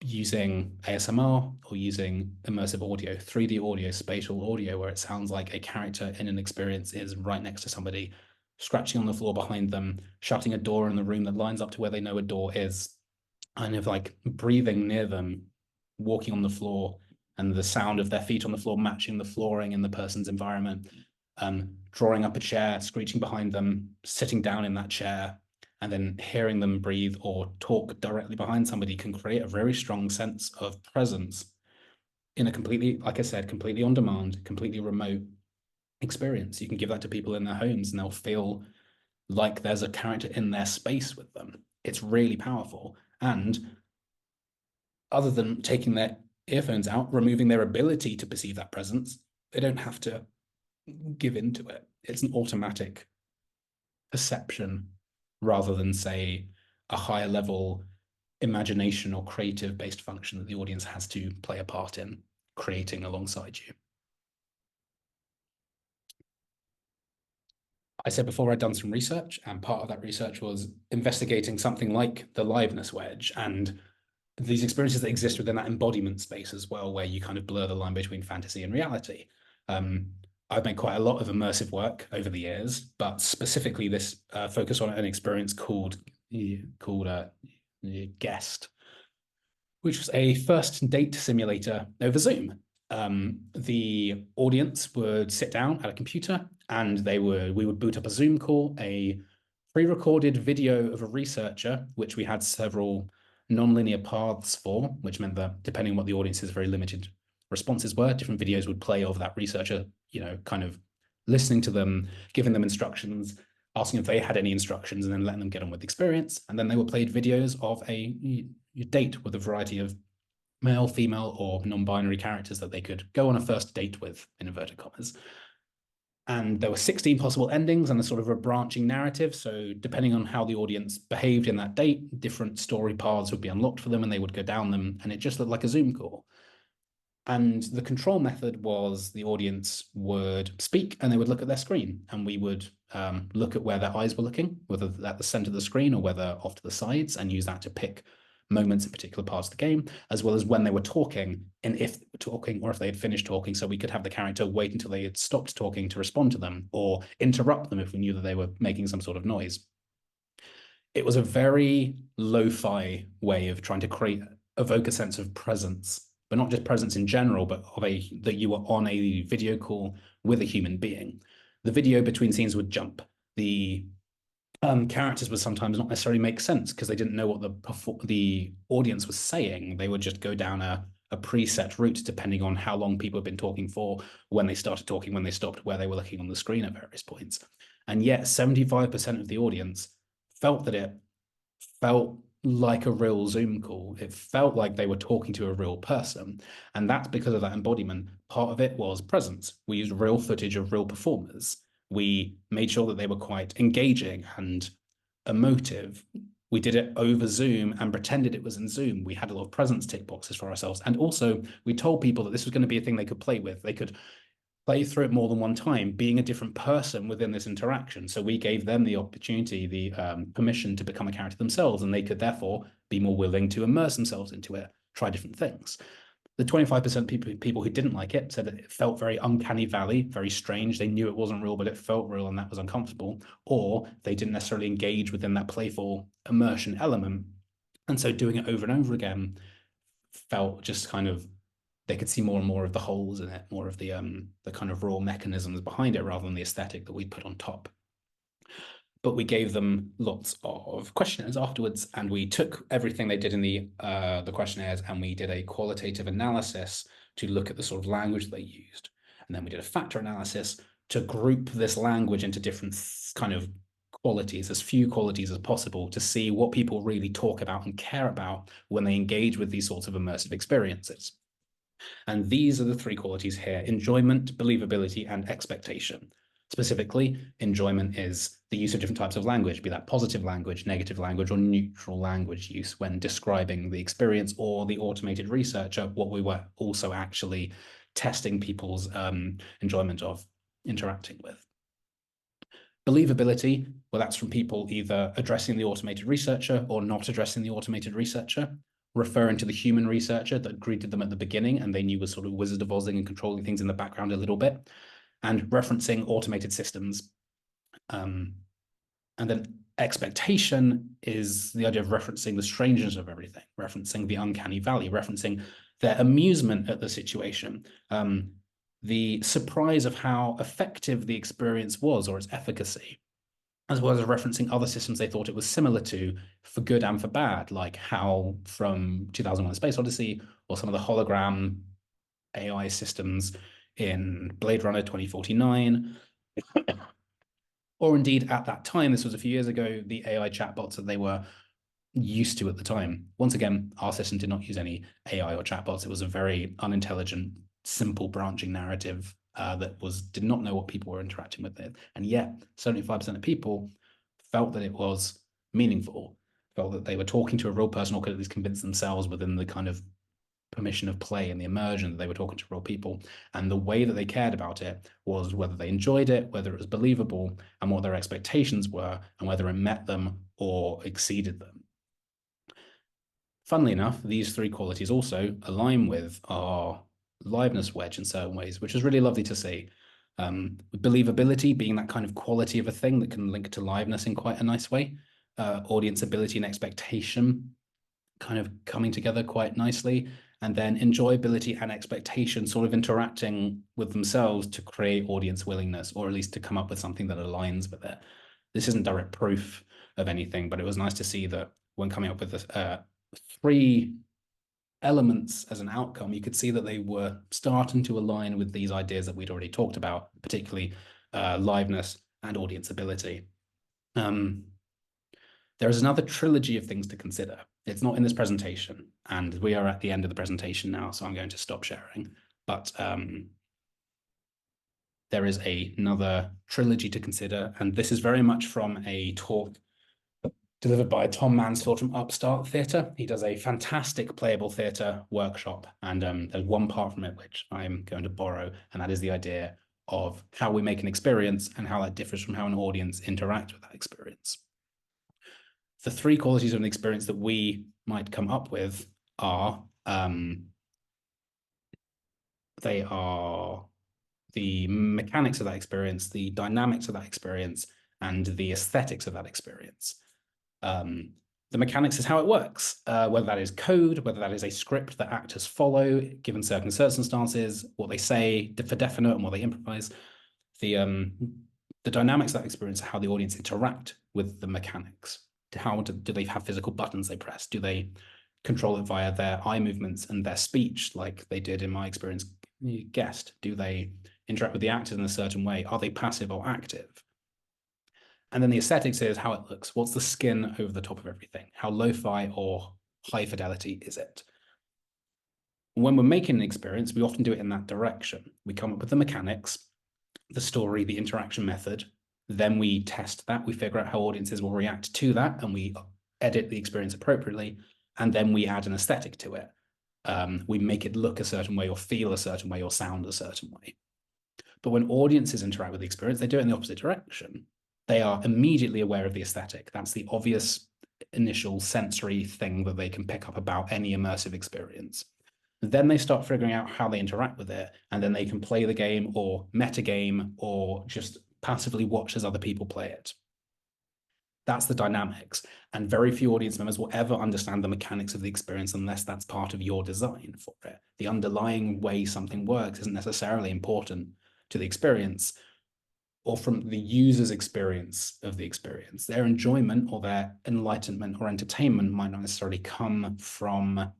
using ASMR or using immersive audio, 3D audio, spatial audio, where it sounds like a character in an experience is right next to somebody, scratching on the floor behind them, shutting a door in the room that lines up to where they know a door is, kind of like breathing near them, walking on the floor, and the sound of their feet on the floor matching the flooring in the person's environment, drawing up a chair, screeching behind them, sitting down in that chair, and then hearing them breathe or talk directly behind somebody can create a very strong sense of presence in a completely, like I said, completely on demand, completely remote experience. You can give that to people in their homes and they'll feel like there's a character in their space with them. It's really powerful. And other than taking their earphones out, removing their ability to perceive that presence, they don't have to give into it. It's an automatic perception rather than, say, a higher level imagination or creative based function that the audience has to play a part in creating alongside you. I said before I'd done some research, and part of that research was investigating something like the liveness wedge and these experiences that exist within that embodiment space as well, where you kind of blur the line between fantasy and reality. I've made quite a lot of immersive work over the years, but specifically this focus on an experience called Guest, which was a first date simulator over Zoom. The audience would sit down at a computer and we would boot up a Zoom call, a pre-recorded video of a researcher, which we had several non-linear paths for, which meant that depending on what the audience's very limited responses were, different videos would play over that researcher, kind of listening to them, giving them instructions, asking if they had any instructions, and then letting them get on with the experience. And then they were played videos of a date with a variety of male, female, or non-binary characters that they could go on a first date with, in inverted commas. And there were 16 possible endings and a sort of a branching narrative. So depending on how the audience behaved in that date, different story paths would be unlocked for them and they would go down them. And it just looked like a Zoom call. And the control method was the audience would speak and they would look at their screen. And we would look at where their eyes were looking, whether at the center of the screen or whether off to the sides, and use that to pick moments in particular parts of the game, as well as when they were talking and if they were talking or if they had finished talking, so we could have the character wait until they had stopped talking to respond to them or interrupt them if we knew that they were making some sort of noise. It was a very lo-fi way of trying to evoke a sense of presence, but not just presence in general, but that you were on a video call with a human being. The video between scenes would jump. The characters would sometimes not necessarily make sense because they didn't know what the audience was saying. They would just go down a preset route depending on how long people had been talking for, when they started talking, when they stopped, where they were looking on the screen at various points. And yet 75% of the audience felt that it felt like a real Zoom call. It felt like they were talking to a real person. And that's because of that embodiment. Part of it was presence. We used real footage of real performers. We made sure that they were quite engaging and emotive. We did it over Zoom and pretended it was in Zoom. We had a lot of presence tick boxes for ourselves. And also we told people that this was going to be a thing they could play with. They could play through it more than one time, being a different person within this interaction. So we gave them the opportunity, the permission to become a character themselves, and they could therefore be more willing to immerse themselves into it, try different things. The 25% people who didn't like it said that it felt very uncanny valley, very strange. They knew it wasn't real, but it felt real, and that was uncomfortable. Or they didn't necessarily engage within that playful immersion element. And so doing it over and over again felt just kind of, they could see more and more of the holes in it, more of the kind of raw mechanisms behind it rather than the aesthetic that we put on top. But we gave them lots of questionnaires afterwards, and we took everything they did in the questionnaires and we did a qualitative analysis to look at the sort of language they used. And then we did a factor analysis to group this language into different kind of qualities, as few qualities as possible, to see what people really talk about and care about when they engage with these sorts of immersive experiences. And these are the three qualities here: enjoyment, believability, and expectation. Specifically, enjoyment is the use of different types of language, be that positive language, negative language, or neutral language use when describing the experience, or the automated researcher, what we were also actually testing people's enjoyment of interacting with. Believability, well, that's from people either addressing the automated researcher or not addressing the automated researcher, referring to the human researcher that greeted them at the beginning and they knew was sort of Wizard of Ozing and controlling things in the background a little bit, and referencing automated systems. And then expectation is the idea of referencing the strangeness of everything, referencing the uncanny valley, referencing their amusement at the situation, the surprise of how effective the experience was or its efficacy, as well as referencing other systems they thought it was similar to for good and for bad, like HAL from 2001: A Space Odyssey, or some of the hologram AI systems in Blade Runner 2049. Or indeed, at that time, this was a few years ago, the AI chatbots that they were used to at the time. Once again, our system did not use any AI or chatbots. It was a very unintelligent, simple branching narrative that did not know what people were interacting with it. And yet 75% of people felt that it was meaningful, felt that they were talking to a real person, or could at least convince themselves within the kind of permission of play and the immersion that they were talking to real people. And the way that they cared about it was whether they enjoyed it, whether it was believable, and what their expectations were, and whether it met them or exceeded them. Funnily enough, these three qualities also align with our liveness wedge in certain ways, which is really lovely to see. Believability being that kind of quality of a thing that can link to liveness in quite a nice way. Audience ability and expectation kind of coming together quite nicely. And then enjoyability and expectation sort of interacting with themselves to create audience willingness, or at least to come up with something that aligns with it. This isn't direct proof of anything, but it was nice to see that when coming up with this, three elements as an outcome, you could see that they were starting to align with these ideas that we'd already talked about, particularly liveness and audience ability. There is another trilogy of things to consider. It's not in this presentation, and we are at the end of the presentation now, so I'm going to stop sharing. But there is another trilogy to consider, and this is very much from a talk delivered by Tom Mansfield from Upstart Theatre. He does a fantastic playable theatre workshop, and there's one part from it which I'm going to borrow, and that is the idea of how we make an experience and how that differs from how an audience interacts with that experience. The three qualities of an experience that we might come up with are, they are the mechanics of that experience, the dynamics of that experience, and the aesthetics of that experience. The mechanics is how it works, whether that is code, whether that is a script that actors follow, given certain circumstances, what they say for definite and what they improvise. The dynamics of that experience are how the audience interact with the mechanics. How do they have physical buttons they press? Do they control it via their eye movements and their speech, like they did in my experience guest? Do they interact with the actors in a certain way? Are they passive or active? And then the aesthetics is how it looks. What's the skin over the top of everything? How lo-fi or high fidelity is it? When we're making an experience, we often do it in that direction. We come up with the mechanics, the story, the interaction method. Then we test that. We figure out how audiences will react to that, and we edit the experience appropriately, and then we add an aesthetic to it. We make it look a certain way, or feel a certain way, or sound a certain way. But when audiences interact with the experience, they do it in the opposite direction. They are immediately aware of the aesthetic. That's the obvious initial sensory thing that they can pick up about any immersive experience. Then they start figuring out how they interact with it, and then they can play the game or metagame or just passively watch as other people play it. That's the dynamics. And very few audience members will ever understand the mechanics of the experience unless that's part of your design for it. The underlying way something works isn't necessarily important to the experience or from the user's experience of the experience. Their enjoyment or their enlightenment or entertainment might not necessarily come from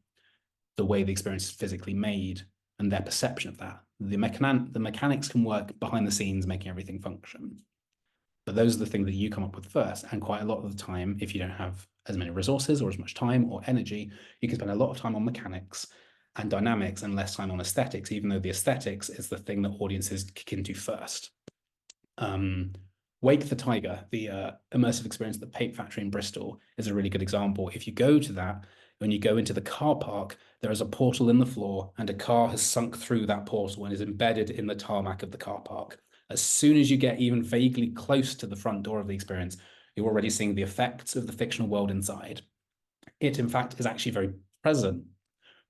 the way the experience is physically made and their perception of that. The mechanics can work behind the scenes, making everything function. But those are the things that you come up with first. And quite a lot of the time, if you don't have as many resources or as much time or energy, you can spend a lot of time on mechanics and dynamics and less time on aesthetics, even though the aesthetics is the thing that audiences kick into first. Wake the Tiger, the immersive experience at the Pape Factory in Bristol, is a really good example. If you go to that, when you go into the car park, there is a portal in the floor and a car has sunk through that portal and is embedded in the tarmac of the car park. As soon as you get even vaguely close to the front door of the experience, you're already seeing the effects of the fictional world inside. It, in fact, is actually very present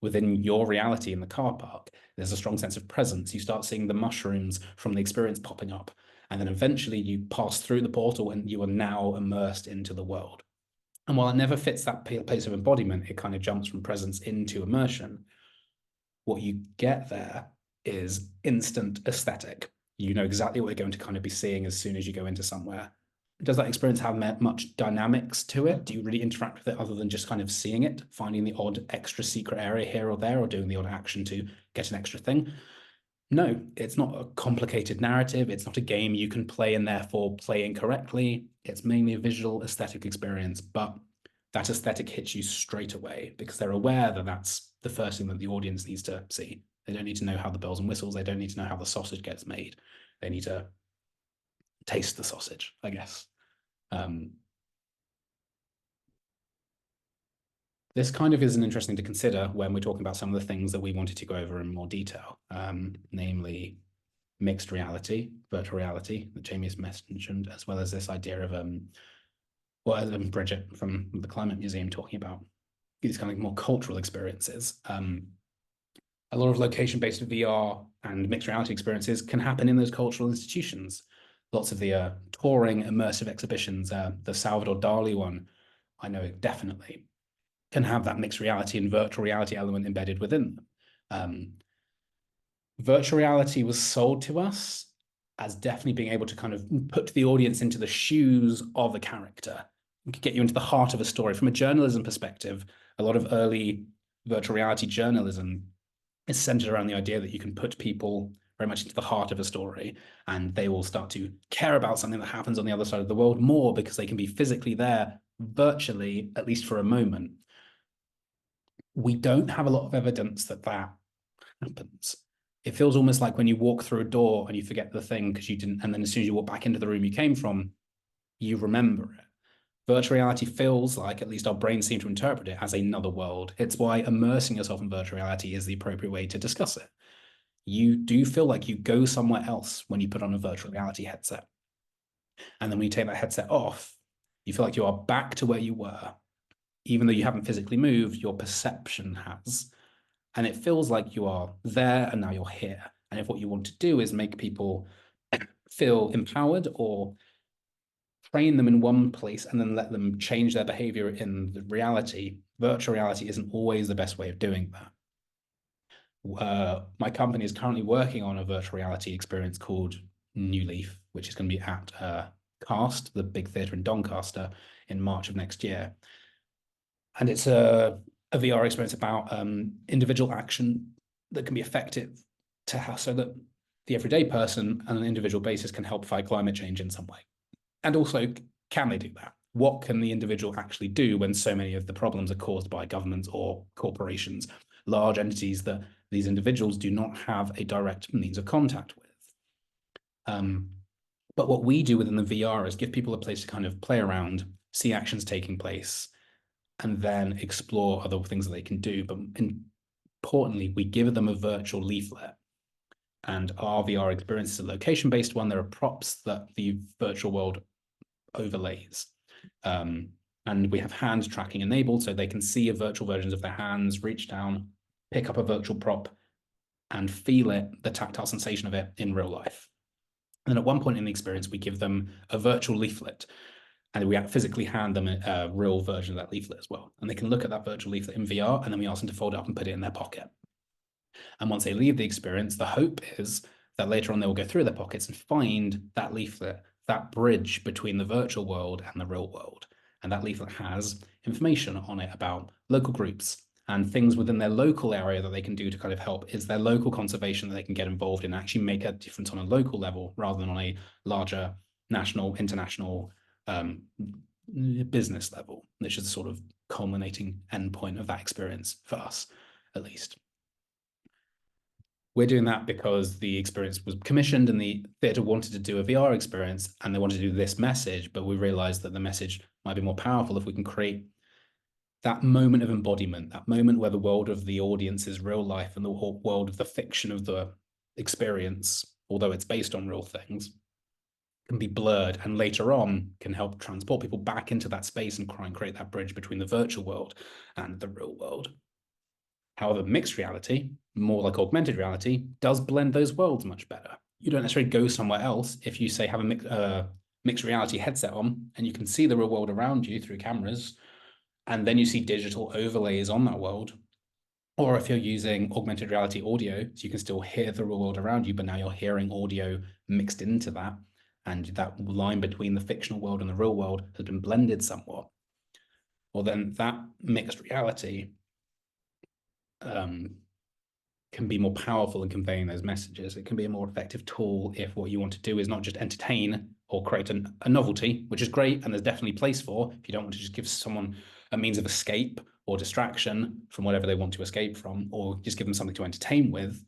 within your reality in the car park. There's a strong sense of presence. You start seeing the mushrooms from the experience popping up, and then eventually you pass through the portal and you are now immersed into the world. And while it never fits that place of embodiment, it kind of jumps from presence into immersion. What you get there is instant aesthetic. You know exactly what you're going to kind of be seeing as soon as you go into somewhere. Does that experience have much dynamics to it? Do you really interact with it other than just kind of seeing it, finding the odd extra secret area here or there, or doing the odd action to get an extra thing? No, it's not a complicated narrative. It's not a game you can play and therefore play incorrectly. It's mainly a visual aesthetic experience, but that aesthetic hits you straight away because they're aware that that's the first thing that the audience needs to see. They don't need to know how the bells and whistles. They don't need to know how the sausage gets made. They need to taste the sausage, I guess. This kind of isn't interesting to consider when we're talking about some of the things that we wanted to go over in more detail, namely mixed reality, virtual reality that Jamie has mentioned, as well as this idea of Bridget from the Climate Museum talking about these kind of more cultural experiences. A lot of location-based VR and mixed reality experiences can happen in those cultural institutions. Lots of the touring immersive exhibitions, the Salvador Dali one, I know definitely, can have that mixed reality and virtual reality element embedded within them. Virtual reality was sold to us as definitely being able to kind of put the audience into the shoes of a character, get you into the heart of a story. From a journalism perspective, a lot of early virtual reality journalism is centered around the idea that you can put people very much into the heart of a story and they will start to care about something that happens on the other side of the world more because they can be physically there virtually, at least for a moment. We don't have a lot of evidence that that happens. It feels almost like when you walk through a door and you forget the thing because you didn't, and then as soon as you walk back into the room you came from, you remember it. Virtual reality feels like, at least our brains seem to interpret it as another world. It's why immersing yourself in virtual reality is the appropriate way to discuss it. You do feel like you go somewhere else when you put on a virtual reality headset. And then when you take that headset off, you feel like you are back to where you were. Even though you haven't physically moved, your perception has. And it feels like you are there and now you're here. And if what you want to do is make people feel empowered or train them in one place and then let them change their behavior in the reality, virtual reality isn't always the best way of doing that. My company is currently working on a virtual reality experience called New Leaf, which is going to be at Cast, the big theatre in Doncaster, in March of next year. And it's a VR experience about individual action that can be effective to have, so that the everyday person on an individual basis can help fight climate change in some way. And also, can they do that? What can the individual actually do when so many of the problems are caused by governments or corporations, large entities that these individuals do not have a direct means of contact with? But what we do within the VR is give people a place to kind of play around, see actions taking place, and then explore other things that they can do. But importantly, we give them a virtual leaflet. And our VR experience is a location-based one. There are props that the virtual world overlays. And we have hand tracking enabled, so they can see virtual versions of their hands, reach down, pick up a virtual prop, and feel it, the tactile sensation of it in real life. And at one point in the experience, we give them a virtual leaflet, and we physically hand them a real version of that leaflet as well. And they can look at that virtual leaflet in VR, and then we ask them to fold it up and put it in their pocket. And once they leave the experience, the hope is that later on they will go through their pockets and find that leaflet, that bridge between the virtual world and the real world. And that leaflet has information on it about local groups and things within their local area that they can do to kind of help. Is there local conservation that they can get involved in, actually make a difference on a local level rather than on a larger national, international business level, which is the sort of culminating endpoint of that experience for us, at least. We're doing that because the experience was commissioned and the theatre wanted to do a VR experience and they wanted to do this message, but we realized that the message might be more powerful if we can create that moment of embodiment, that moment where the world of the audience is real life and the world of the fiction of the experience, although it's based on real things, can be blurred and later on can help transport people back into that space and try and create that bridge between the virtual world and the real world. However, mixed reality, more like augmented reality, does blend those worlds much better. You don't necessarily go somewhere else if you, say, have a mixed reality headset on and you can see the real world around you through cameras, and then you see digital overlays on that world. Or if you're using augmented reality audio, so you can still hear the real world around you, but now you're hearing audio mixed into that, and that line between the fictional world and the real world has been blended somewhat. Well, then that mixed reality can be more powerful in conveying those messages. It can be a more effective tool if what you want to do is not just entertain or create a novelty, which is great, and there's definitely place for, if you don't want to just give someone a means of escape or distraction from whatever they want to escape from, or just give them something to entertain with.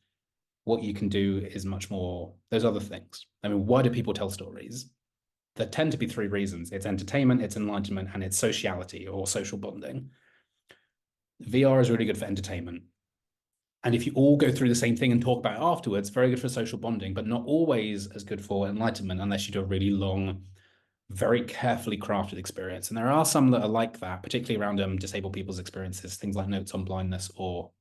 What you can do is much more those other things. I mean, why do people tell stories? There tend to be three reasons. It's entertainment, it's enlightenment, and it's sociality or social bonding. VR is really good for entertainment. And if you all go through the same thing and talk about it afterwards, very good for social bonding, but not always as good for enlightenment unless you do a really long, very carefully crafted experience. And there are some that are like that, particularly around disabled people's experiences, things like Notes on Blindness or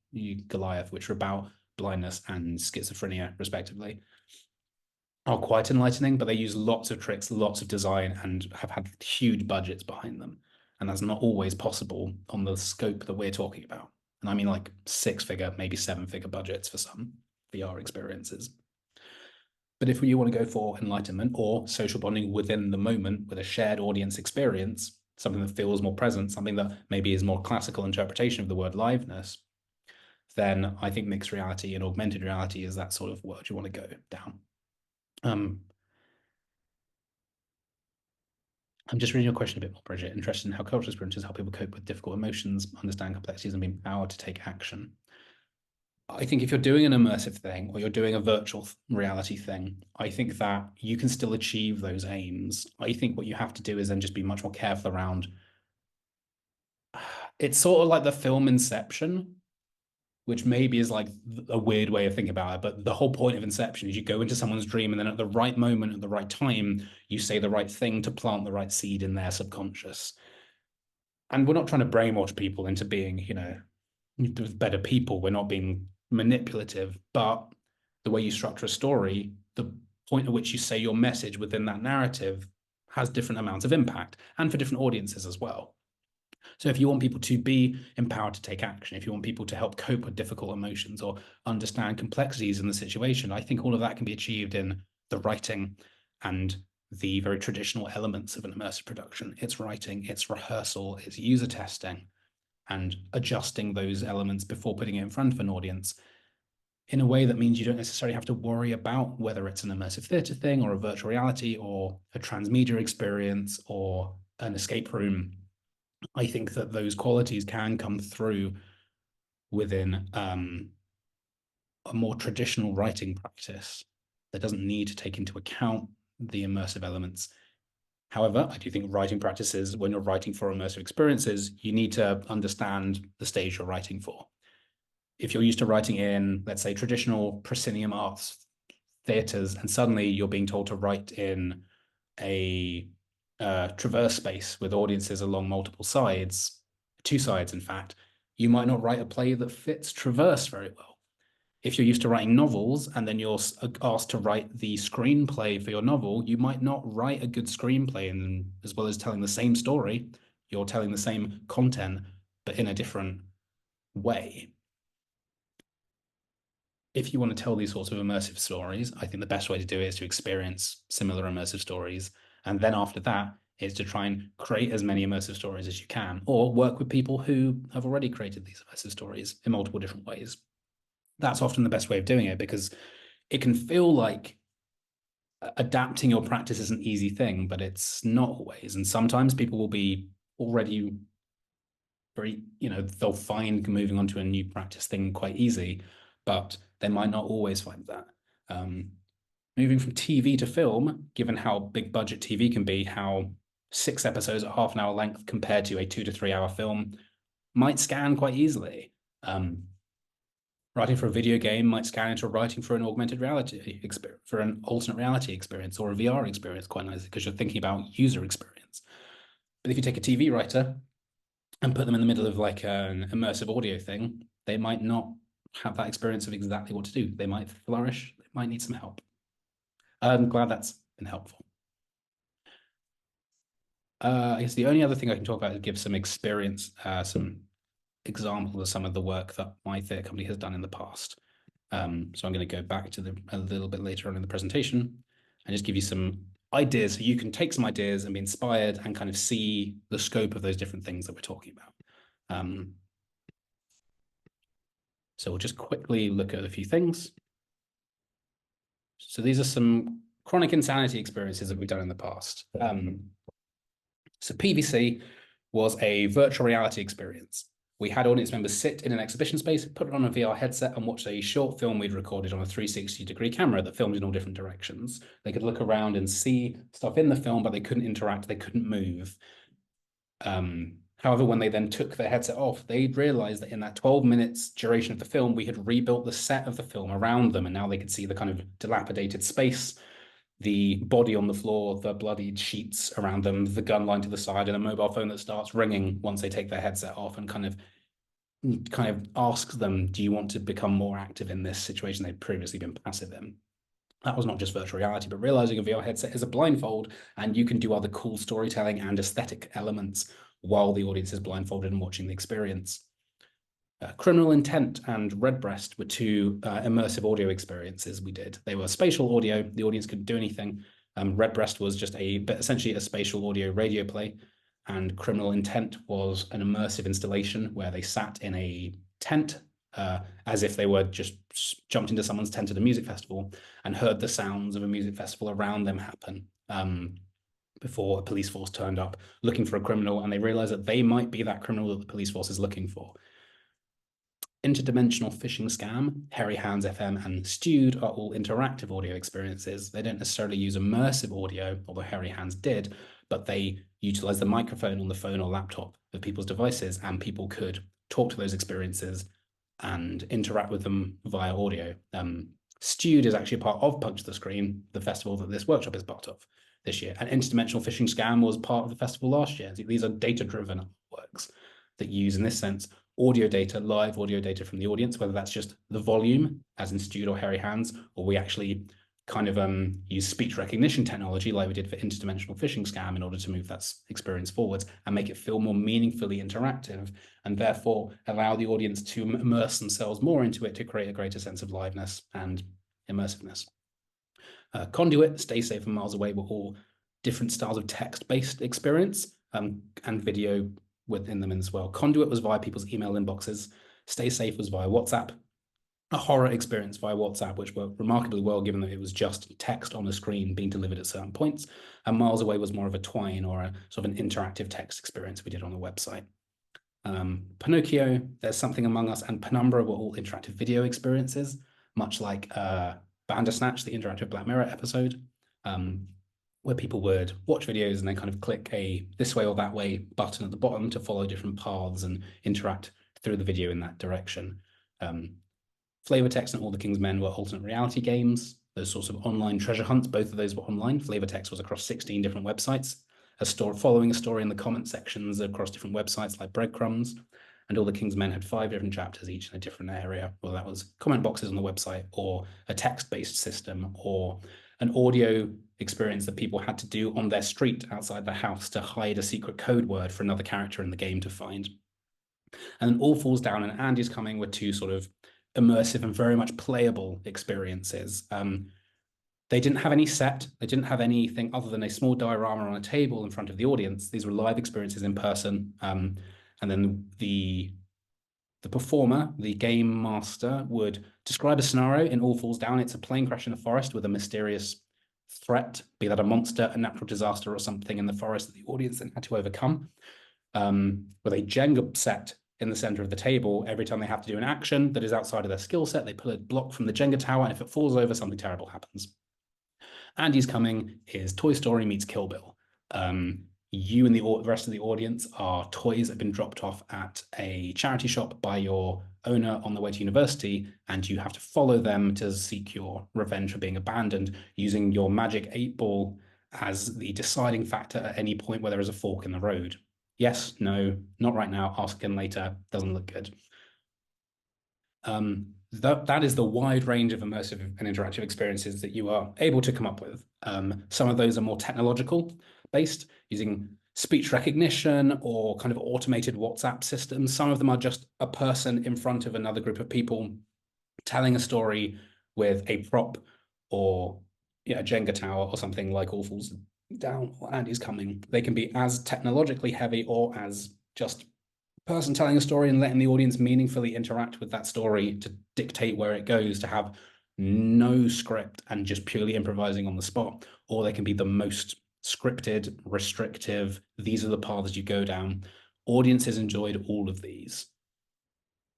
Goliath, which are about blindness and schizophrenia, respectively, are quite enlightening, but they use lots of tricks, lots of design, and have had huge budgets behind them. And that's not always possible on the scope that we're talking about. And I mean like 6-figure, maybe 7-figure budgets for some VR experiences. But if you want to go for enlightenment or social bonding within the moment with a shared audience experience, something that feels more present, something that maybe is more classical interpretation of the word liveness, then I think mixed reality and augmented reality is that sort of word you want to go down. I'm just reading your question a bit more, Bridget. Interested in how cultural experiences help people cope with difficult emotions, understand complexities, and be empowered to take action. I think if you're doing an immersive thing or you're doing a virtual reality thing, I think that you can still achieve those aims. I think what you have to do is then just be much more careful around. It's sort of like the film Inception, which maybe is like a weird way of thinking about it. But the whole point of Inception is you go into someone's dream and then at the right moment, at the right time, you say the right thing to plant the right seed in their subconscious. And we're not trying to brainwash people into being, better people. We're not being manipulative, but the way you structure a story, the point at which you say your message within that narrative has different amounts of impact, and for different audiences as well. So if you want people to be empowered to take action, if you want people to help cope with difficult emotions or understand complexities in the situation, I think all of that can be achieved in the writing and the very traditional elements of an immersive production. It's writing, it's rehearsal, it's user testing, and adjusting those elements before putting it in front of an audience in a way that means you don't necessarily have to worry about whether it's an immersive theatre thing or a virtual reality or a transmedia experience or an escape room. I think that those qualities can come through within a more traditional writing practice that doesn't need to take into account the immersive elements However, I do think writing practices, when you're writing for immersive experiences, you need to understand the stage you're writing for. If you're used to writing in, let's say, traditional proscenium arts theatres, and suddenly you're being told to write in a traverse space with audiences along multiple sides, two sides, in fact, you might not write a play that fits traverse very well. If you're used to writing novels and then you're asked to write the screenplay for your novel, you might not write a good screenplay. And as well as telling the same story, you're telling the same content, but in a different way. If you want to tell these sorts of immersive stories, I think the best way to do it is to experience similar immersive stories. And then after that is to try and create as many immersive stories as you can, or work with people who have already created these immersive stories in multiple different ways. That's often the best way of doing it, because it can feel like adapting your practice is an easy thing, but it's not always. And sometimes people will be already very, they'll find moving on to a new practice thing quite easy, but they might not always find that. Moving from TV to film, given how big budget TV can be, how 6 episodes at half an hour length compared to a 2 to 3 hour film might scan quite easily. Writing for a video game might scan into writing for an augmented reality experience, for an alternate reality experience or a VR experience quite nicely, because you're thinking about user experience. But if you take a TV writer and put them in the middle of like an immersive audio thing, they might not have that experience of exactly what to do. They might flourish, they might need some help. I'm glad that's been helpful. I guess the only other thing I can talk about is give some experience, some examples of some of the work that my theatre company has done in the past. So I'm going to go back to a little bit later on in the presentation and just give you some ideas so you can take some ideas and be inspired and kind of see the scope of those different things that we're talking about. So we'll just quickly look at a few things. So these are some chronic insanity experiences that we've done in the past. So PVC was a virtual reality experience. We had audience members sit in an exhibition space, put it on a VR headset and watch a short film we'd recorded on a 360-degree camera that filmed in all different directions. They could look around and see stuff in the film, but they couldn't interact, they couldn't move. However, when they then took their headset off, they realized that in that 12 minutes duration of the film, we had rebuilt the set of the film around them, and now they could see the kind of dilapidated space, the body on the floor, the bloodied sheets around them, the gun lying to the side, and a mobile phone that starts ringing once they take their headset off, and kind of asks them, do you want to become more active in this situation they've previously been passive in? That was not just virtual reality, but realizing a VR headset is a blindfold and you can do other cool storytelling and aesthetic elements while the audience is blindfolded and watching the experience. Criminal Intent and Redbreast were two immersive audio experiences we did. They were spatial audio. The audience couldn't do anything. Redbreast was just essentially a spatial audio radio play, and Criminal Intent was an immersive installation where they sat in a tent as if they were just jumped into someone's tent at a music festival and heard the sounds of a music festival around them happen before a police force turned up looking for a criminal, and they realized that they might be that criminal that the police force is looking for. Interdimensional Phishing Scam, Hairy Hands FM, and Stewed are all interactive audio experiences. They don't necessarily use immersive audio, although Hairy Hands did, but they utilize the microphone on the phone or laptop of people's devices, and people could talk to those experiences and interact with them via audio. Stewed is actually a part of Puncture The Screen, the festival that this workshop is part of this year. And Interdimensional Phishing Scam was part of the festival last year. These are data-driven works that use, in this sense, audio data, live audio data from the audience, whether that's just the volume, as in Stewed or Hairy Hands, or we actually kind of use speech recognition technology like we did for Interdimensional Phishing Scam in order to move that experience forwards and make it feel more meaningfully interactive, and therefore allow the audience to immerse themselves more into it to create a greater sense of liveness and immersiveness. Conduit, Stay Safe and Miles Away were all different styles of text-based experience and video within them as well. Conduit was via people's email inboxes. Stay Safe was via WhatsApp. A horror experience via WhatsApp, which worked remarkably well given that it was just text on a screen being delivered at certain points. And Miles Away was more of a twine or a sort of an interactive text experience we did on the website. Pinocchio, There's Something Among Us, and Penumbra were all interactive video experiences, much like Bandersnatch, the interactive Black Mirror episode. where people would watch videos and then kind of click a this way or that way button at the bottom to follow different paths and interact through the video in that direction. Flavor Text and All the King's Men were alternate reality games. Those sorts of online treasure hunts, both of those were online. Flavor Text was across 16 different websites, following a story in the comment sections across different websites like Breadcrumbs. And All the King's Men had 5 different chapters, each in a different area, whether that was comment boxes on the website or a text-based system or an audio experience that people had to do on their street outside their house to hide a secret code word for another character in the game to find. And then All Falls Down and Andy's Coming were 2 sort of immersive and very much playable experiences. They didn't have any set. They didn't have anything other than a small diorama on a table in front of the audience. These were live experiences in person. And then the performer, the game master, would describe a scenario in All Falls Down. It's a plane crash in the forest with a mysterious threat, be that a monster, a natural disaster, or something in the forest that the audience then had to overcome. With a Jenga set in the center of the table. Every time they have to do an action that is outside of their skill set, they pull a block from the Jenga tower, and if it falls over, something terrible happens. Andy's Coming is Toy Story meets Kill Bill. You and the rest of the audience are toys that have been dropped off at a charity shop by your owner on the way to university, and you have to follow them to seek your revenge for being abandoned using your magic 8-ball as the deciding factor at any point where there is a fork in the road. Yes, no, not right now, ask again later, doesn't look good. That is the wide range of immersive and interactive experiences that you are able to come up with. Some of those are more technological based, using speech recognition or kind of automated WhatsApp systems. Some of them are just a person in front of another group of people telling a story with a prop or a Jenga tower or something like All Falls Down or Andy's Coming. They can be as technologically heavy or as just person telling a story and letting the audience meaningfully interact with that story to dictate where it goes, to have no script and just purely improvising on the spot. Or they can be the most scripted, restrictive, these are the paths you go down. Audiences enjoyed all of these.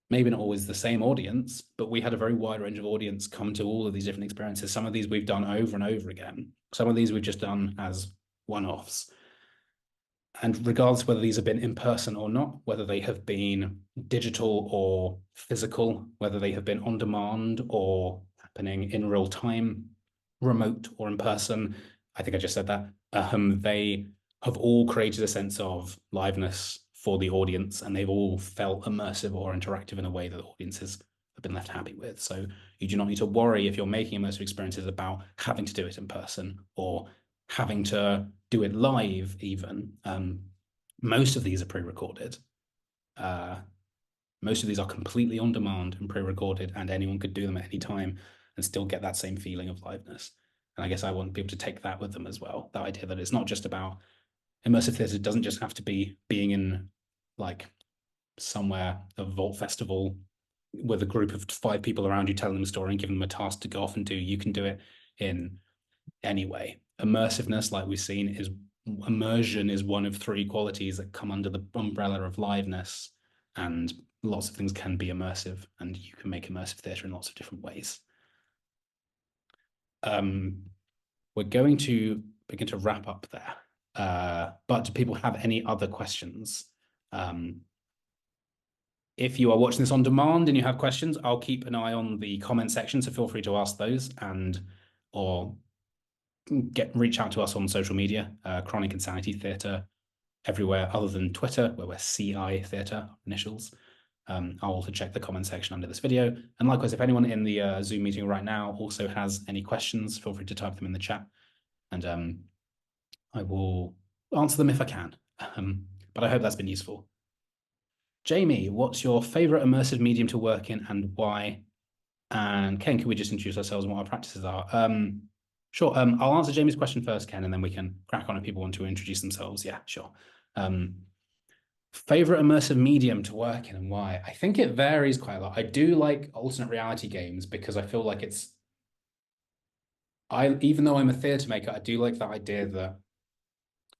Maybe not always the same audience, but we had a very wide range of audience come to all of these different experiences. Some of these we've done over and over again. Some of these we've just done as one-offs. And regardless whether these have been in person or not, whether they have been digital or physical, whether they have been on demand or happening in real time, remote or in person, I think I just said that, they have all created a sense of liveness for the audience, and they've all felt immersive or interactive in a way that the audiences have been left happy with. So you do not need to worry if you're making immersive experiences about having to do it in person or having to do it live even. Most of these are pre-recorded. Most of these are completely on demand and pre-recorded, and anyone could do them at any time and still get that same feeling of liveness. And I guess I want people to take that with them as well. That idea that it's not just about immersive theatre. It doesn't just have to be being in like somewhere, a vault festival with a group of 5 people around you telling them a story and giving them a task to go off and do. You can do it in any way. Immersiveness, like we've seen, is immersion is one of 3 qualities that come under the umbrella of liveness, and lots of things can be immersive, and you can make immersive theatre in lots of different ways. We're going to begin to wrap up there, but do people have any other questions? If you are watching this on demand and you have questions, I'll keep an eye on the comment section, so feel free to ask those, or reach out to us on social media, Chronic Insanity Theatre, everywhere other than Twitter, where we're CI Theatre, initials. I'll also check the comment section under this video. And likewise, if anyone in the Zoom meeting right now also has any questions, feel free to type them in the chat, and I will answer them if I can. But I hope that's been useful. Jamie, what's your favorite immersive medium to work in and why? And Ken, can we just introduce ourselves and what our practices are? Sure. I'll answer Jamie's question first, Ken, and then we can crack on if people want to introduce themselves. Yeah, sure. Favorite immersive medium to work in and why? I think it varies quite a lot. I do like alternate reality games because I feel like even though I'm a theatre maker, I do like the idea that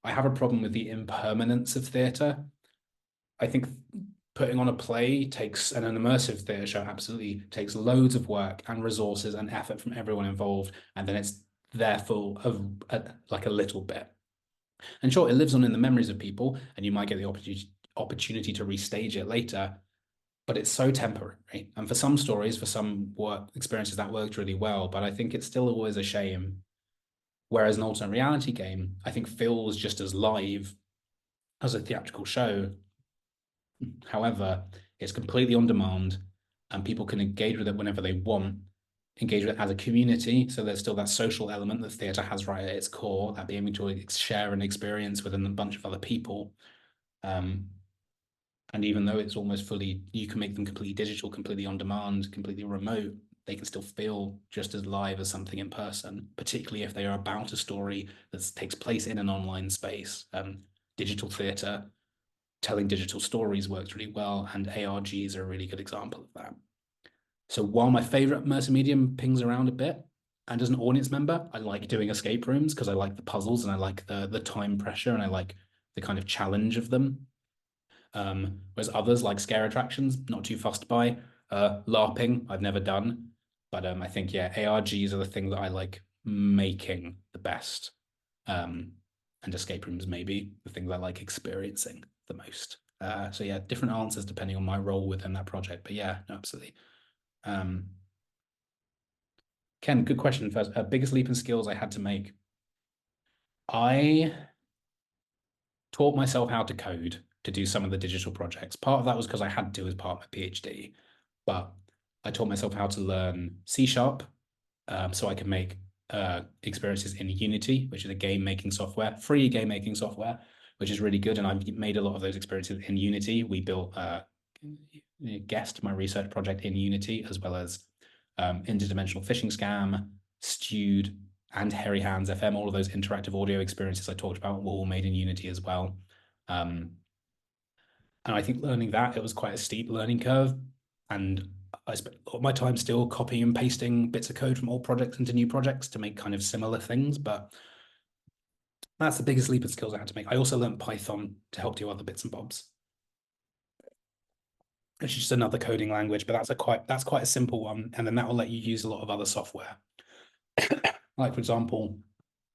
I have a problem with the impermanence of theatre. I think putting on a play takes, and an immersive theatre show absolutely takes loads of work and resources and effort from everyone involved. And then it's there for like a little bit. And sure, it lives on in the memories of people, and you might get the opportunity to restage it later, but it's so temporary. And for some stories, for some work experiences, that worked really well. But I think it's still always a shame. Whereas an alternate reality game, I think feels just as live as a theatrical show. However, it's completely on demand, and people can engage with it whenever they want, engage with it as a community. So there's still that social element that theatre has right at its core, that being able to share an experience within a bunch of other people. And even though it's almost fully, you can make them completely digital, completely on demand, completely remote, they can still feel just as live as something in person, particularly if they are about a story that takes place in an online space. Digital theatre, telling digital stories works really well, and ARGs are a really good example of that. So while my favorite immersive medium pings around a bit, and as an audience member, I like doing escape rooms because I like the puzzles and I like the time pressure and I like the kind of challenge of them. Whereas others like scare attractions, not too fussed by. LARPing, I've never done. But I think, yeah, ARGs are the thing that I like making the best. And escape rooms, maybe the things I like experiencing the most. So yeah, different answers depending on my role within that project. But yeah, no, absolutely. Ken, good question first. Biggest leap in skills I had to make. I taught myself how to code to do some of the digital projects. Part of that was because I had to as part of my PhD, but I taught myself how to learn C#, so I can make experiences in Unity, which is a game making software, free game making software, which is really good. And I've made a lot of those experiences in Unity. We built Guest, my research project, in Unity, as well as Interdimensional Phishing Scam, Stewed, and Hairy Hands FM. All of those interactive audio experiences I talked about were all made in Unity as well. And I think learning that, it was quite a steep learning curve. And I spent a lot of my time still copying and pasting bits of code from old projects into new projects to make kind of similar things. But that's the biggest leap of skills I had to make. I also learned Python to help do other bits and bobs. It's just another coding language, but that's quite a simple one. And then that will let you use a lot of other software. Like, for example,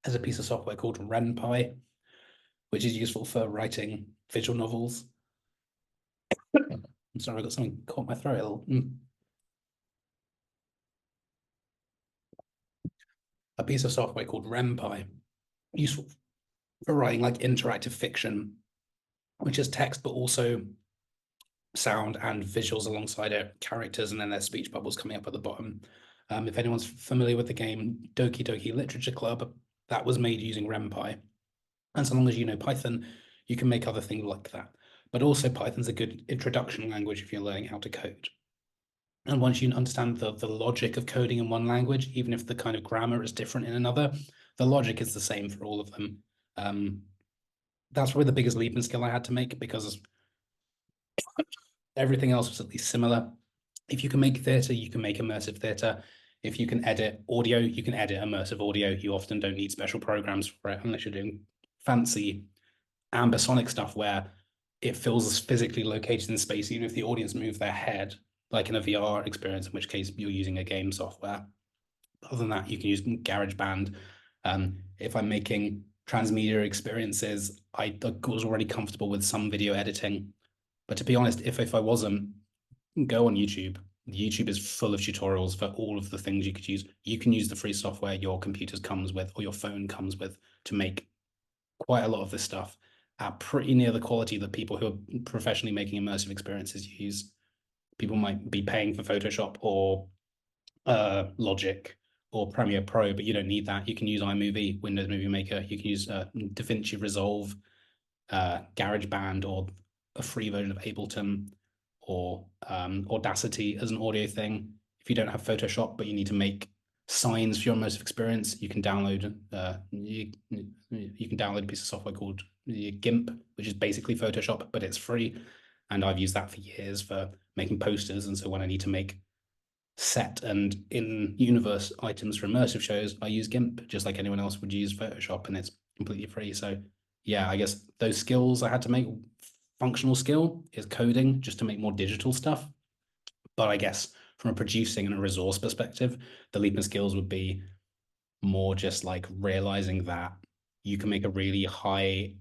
there's a piece of software called RenPy, which is useful for writing visual novels. I'm sorry, I got something caught in my throat. A piece of software called RenPy, useful for writing like interactive fiction, which is text, but also sound and visuals alongside it, characters, and then there's speech bubbles coming up at the bottom. If anyone's familiar with the game Doki Doki Literature Club, that was made using RenPy. And so long as you know Python, you can make other things like that. But also Python's a good introduction language if you're learning how to code. And once you understand the logic of coding in one language, even if the kind of grammar is different in another, the logic is the same for all of them. That's probably the biggest leap in skill I had to make, because everything else was at least similar. If you can make theatre, you can make immersive theatre. If you can edit audio, you can edit immersive audio. You often don't need special programs for it unless you're doing fancy ambisonic stuff where it feels physically located in space, even if the audience move their head, like in a VR experience, in which case you're using a game software. Other than that, you can use GarageBand. If I'm making transmedia experiences, I was already comfortable with some video editing. But to be honest, if I wasn't, go on YouTube. YouTube is full of tutorials for all of the things you could use. You can use the free software your computer comes with or your phone comes with to make quite a lot of this stuff at pretty near the quality that people who are professionally making immersive experiences use. People might be paying for Photoshop or Logic or Premiere Pro, but you don't need that. You can use iMovie, Windows Movie Maker. You can use DaVinci Resolve, GarageBand, or a free version of Ableton, or Audacity as an audio thing. If you don't have Photoshop, but you need to make signs for your immersive experience, you can download you can download a piece of software called GIMP, which is basically Photoshop, but it's free. And I've used that for years for making posters. And so when I need to make set and in-universe items for immersive shows, I use GIMP just like anyone else would use Photoshop, and it's completely free. So yeah, I guess those skills I had to make. Functional skill is coding just to make more digital stuff. But I guess from a producing and a resource perspective, the leap in skills would be more just like realizing that you can make a really highly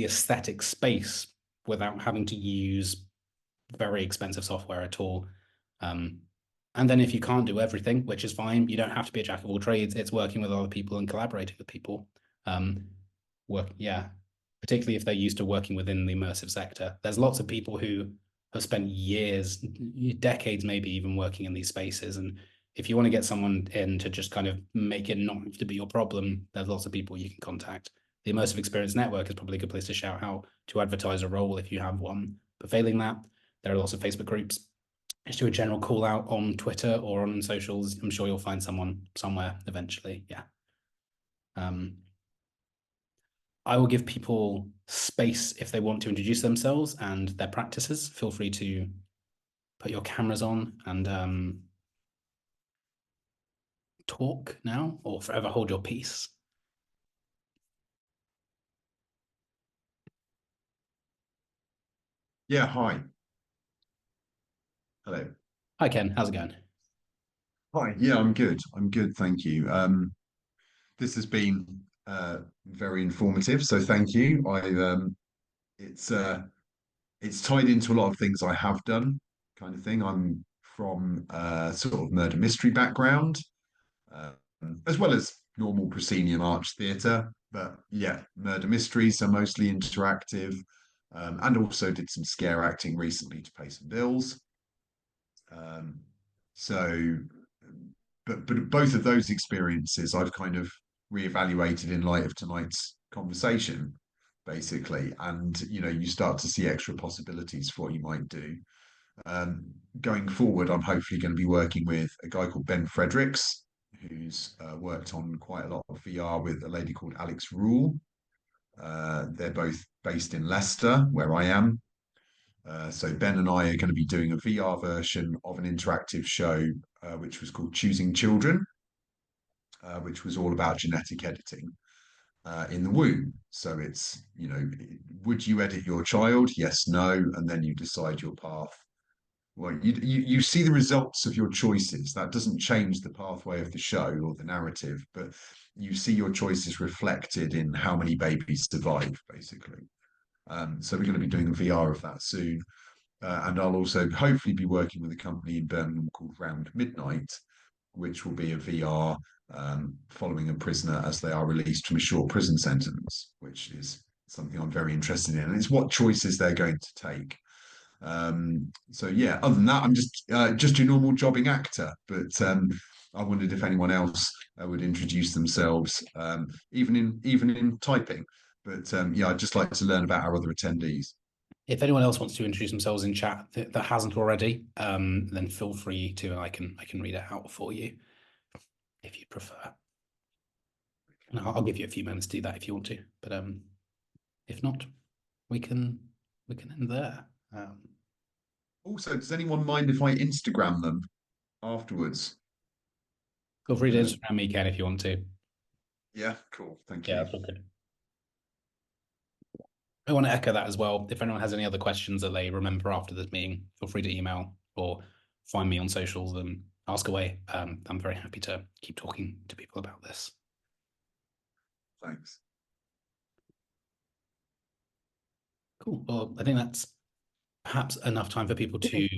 aesthetic space without having to use very expensive software at all. And then if you can't do everything, which is fine, you don't have to be a jack of all trades. It's working with other people and collaborating with people. Particularly if they're used to working within the immersive sector. There's lots of people who have spent years, decades, maybe even working in these spaces. And if you want to get someone in to just kind of make it not have to be your problem, there's lots of people you can contact. The Immersive Experience Network is probably a good place to shout how to advertise a role if you have one. But failing that, there are lots of Facebook groups. Just do a general call out on Twitter or on socials. I'm sure you'll find someone somewhere eventually. Yeah. I will give people space if they want to introduce themselves and their practices. Feel free to put your cameras on and talk now or forever hold your peace. Yeah, hi. Hello. Hi, Ken. How's it going? Hi. Yeah, I'm good. I'm good, thank you. This has been very informative, so thank you. It's tied into a lot of things I have done, kind of thing. I'm from sort of murder mystery background, um, as well as normal proscenium arch theatre. But yeah, murder mysteries are mostly interactive, and also did some scare acting recently to pay some bills. Um, so, but both of those experiences I've kind of reevaluated in light of tonight's conversation, basically. And you start to see extra possibilities for what you might do. Um, Going forward, I'm hopefully going to be working with a guy called Ben Fredericks, who's worked on quite a lot of VR with a lady called Alex Rule. They're both based in Leicester, where I am. So Ben and I are going to be doing a VR version of an interactive show, which was called Choosing Children, which was all about genetic editing in the womb. So it's, would you edit your child? Yes, no, and then you decide your path. Well, you see the results of your choices. That doesn't change the pathway of the show or the narrative, but you see your choices reflected in how many babies survive, basically. So we're going to be doing a VR of that soon. And I'll also hopefully be working with a company in Birmingham called Round Midnight, which will be a VR following a prisoner as they are released from a short prison sentence, which is something I'm very interested in. And it's what choices they're going to take. So yeah, other than that, I'm just your normal jobbing actor. But I wondered if anyone else would introduce themselves, even in typing. But yeah, I'd just like to learn about our other attendees. If anyone else wants to introduce themselves in chat that hasn't already, then feel free to, and I can read it out for you if you prefer. And I'll give you a few minutes to do that if you want to, but if not, we can end there. Also, does anyone mind if I Instagram them afterwards? Feel free to Instagram me, Ken, if you want to. Yeah, cool. Thank Yeah, you. that's all good. I want to echo that as well. If anyone has any other questions that they remember after this meeting, feel free to email or find me on socials and ask away. I'm very happy to keep talking to people about this. Thanks. Cool. Well, I think that's perhaps enough time for people to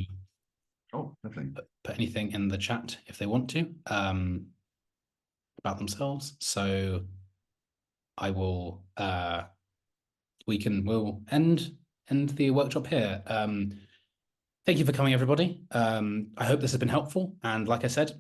lovely. put anything in the chat if they want to about themselves. So I will we'll end the workshop here. Thank you for coming, everybody. I hope this has been helpful. And like I said,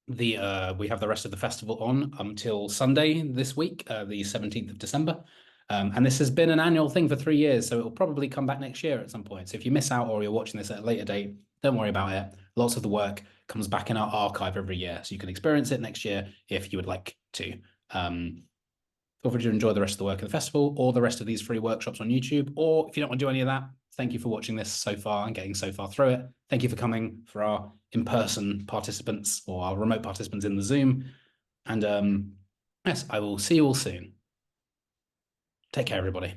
we have the rest of the festival on until Sunday this week, the 17th of December. And this has been an annual thing for 3 years, so it will probably come back next year at some point. So if you miss out or you're watching this at a later date, don't worry about it. Lots of the work comes back in our archive every year, so you can experience it next year if you would like to. Feel free to enjoy the rest of the work of the festival or the rest of these free workshops on YouTube. Or if you don't want to do any of that, thank you for watching this so far and getting so far through it. Thank you for coming for our in-person participants or our remote participants in the Zoom. And yes, I will see you all soon. Take care, everybody.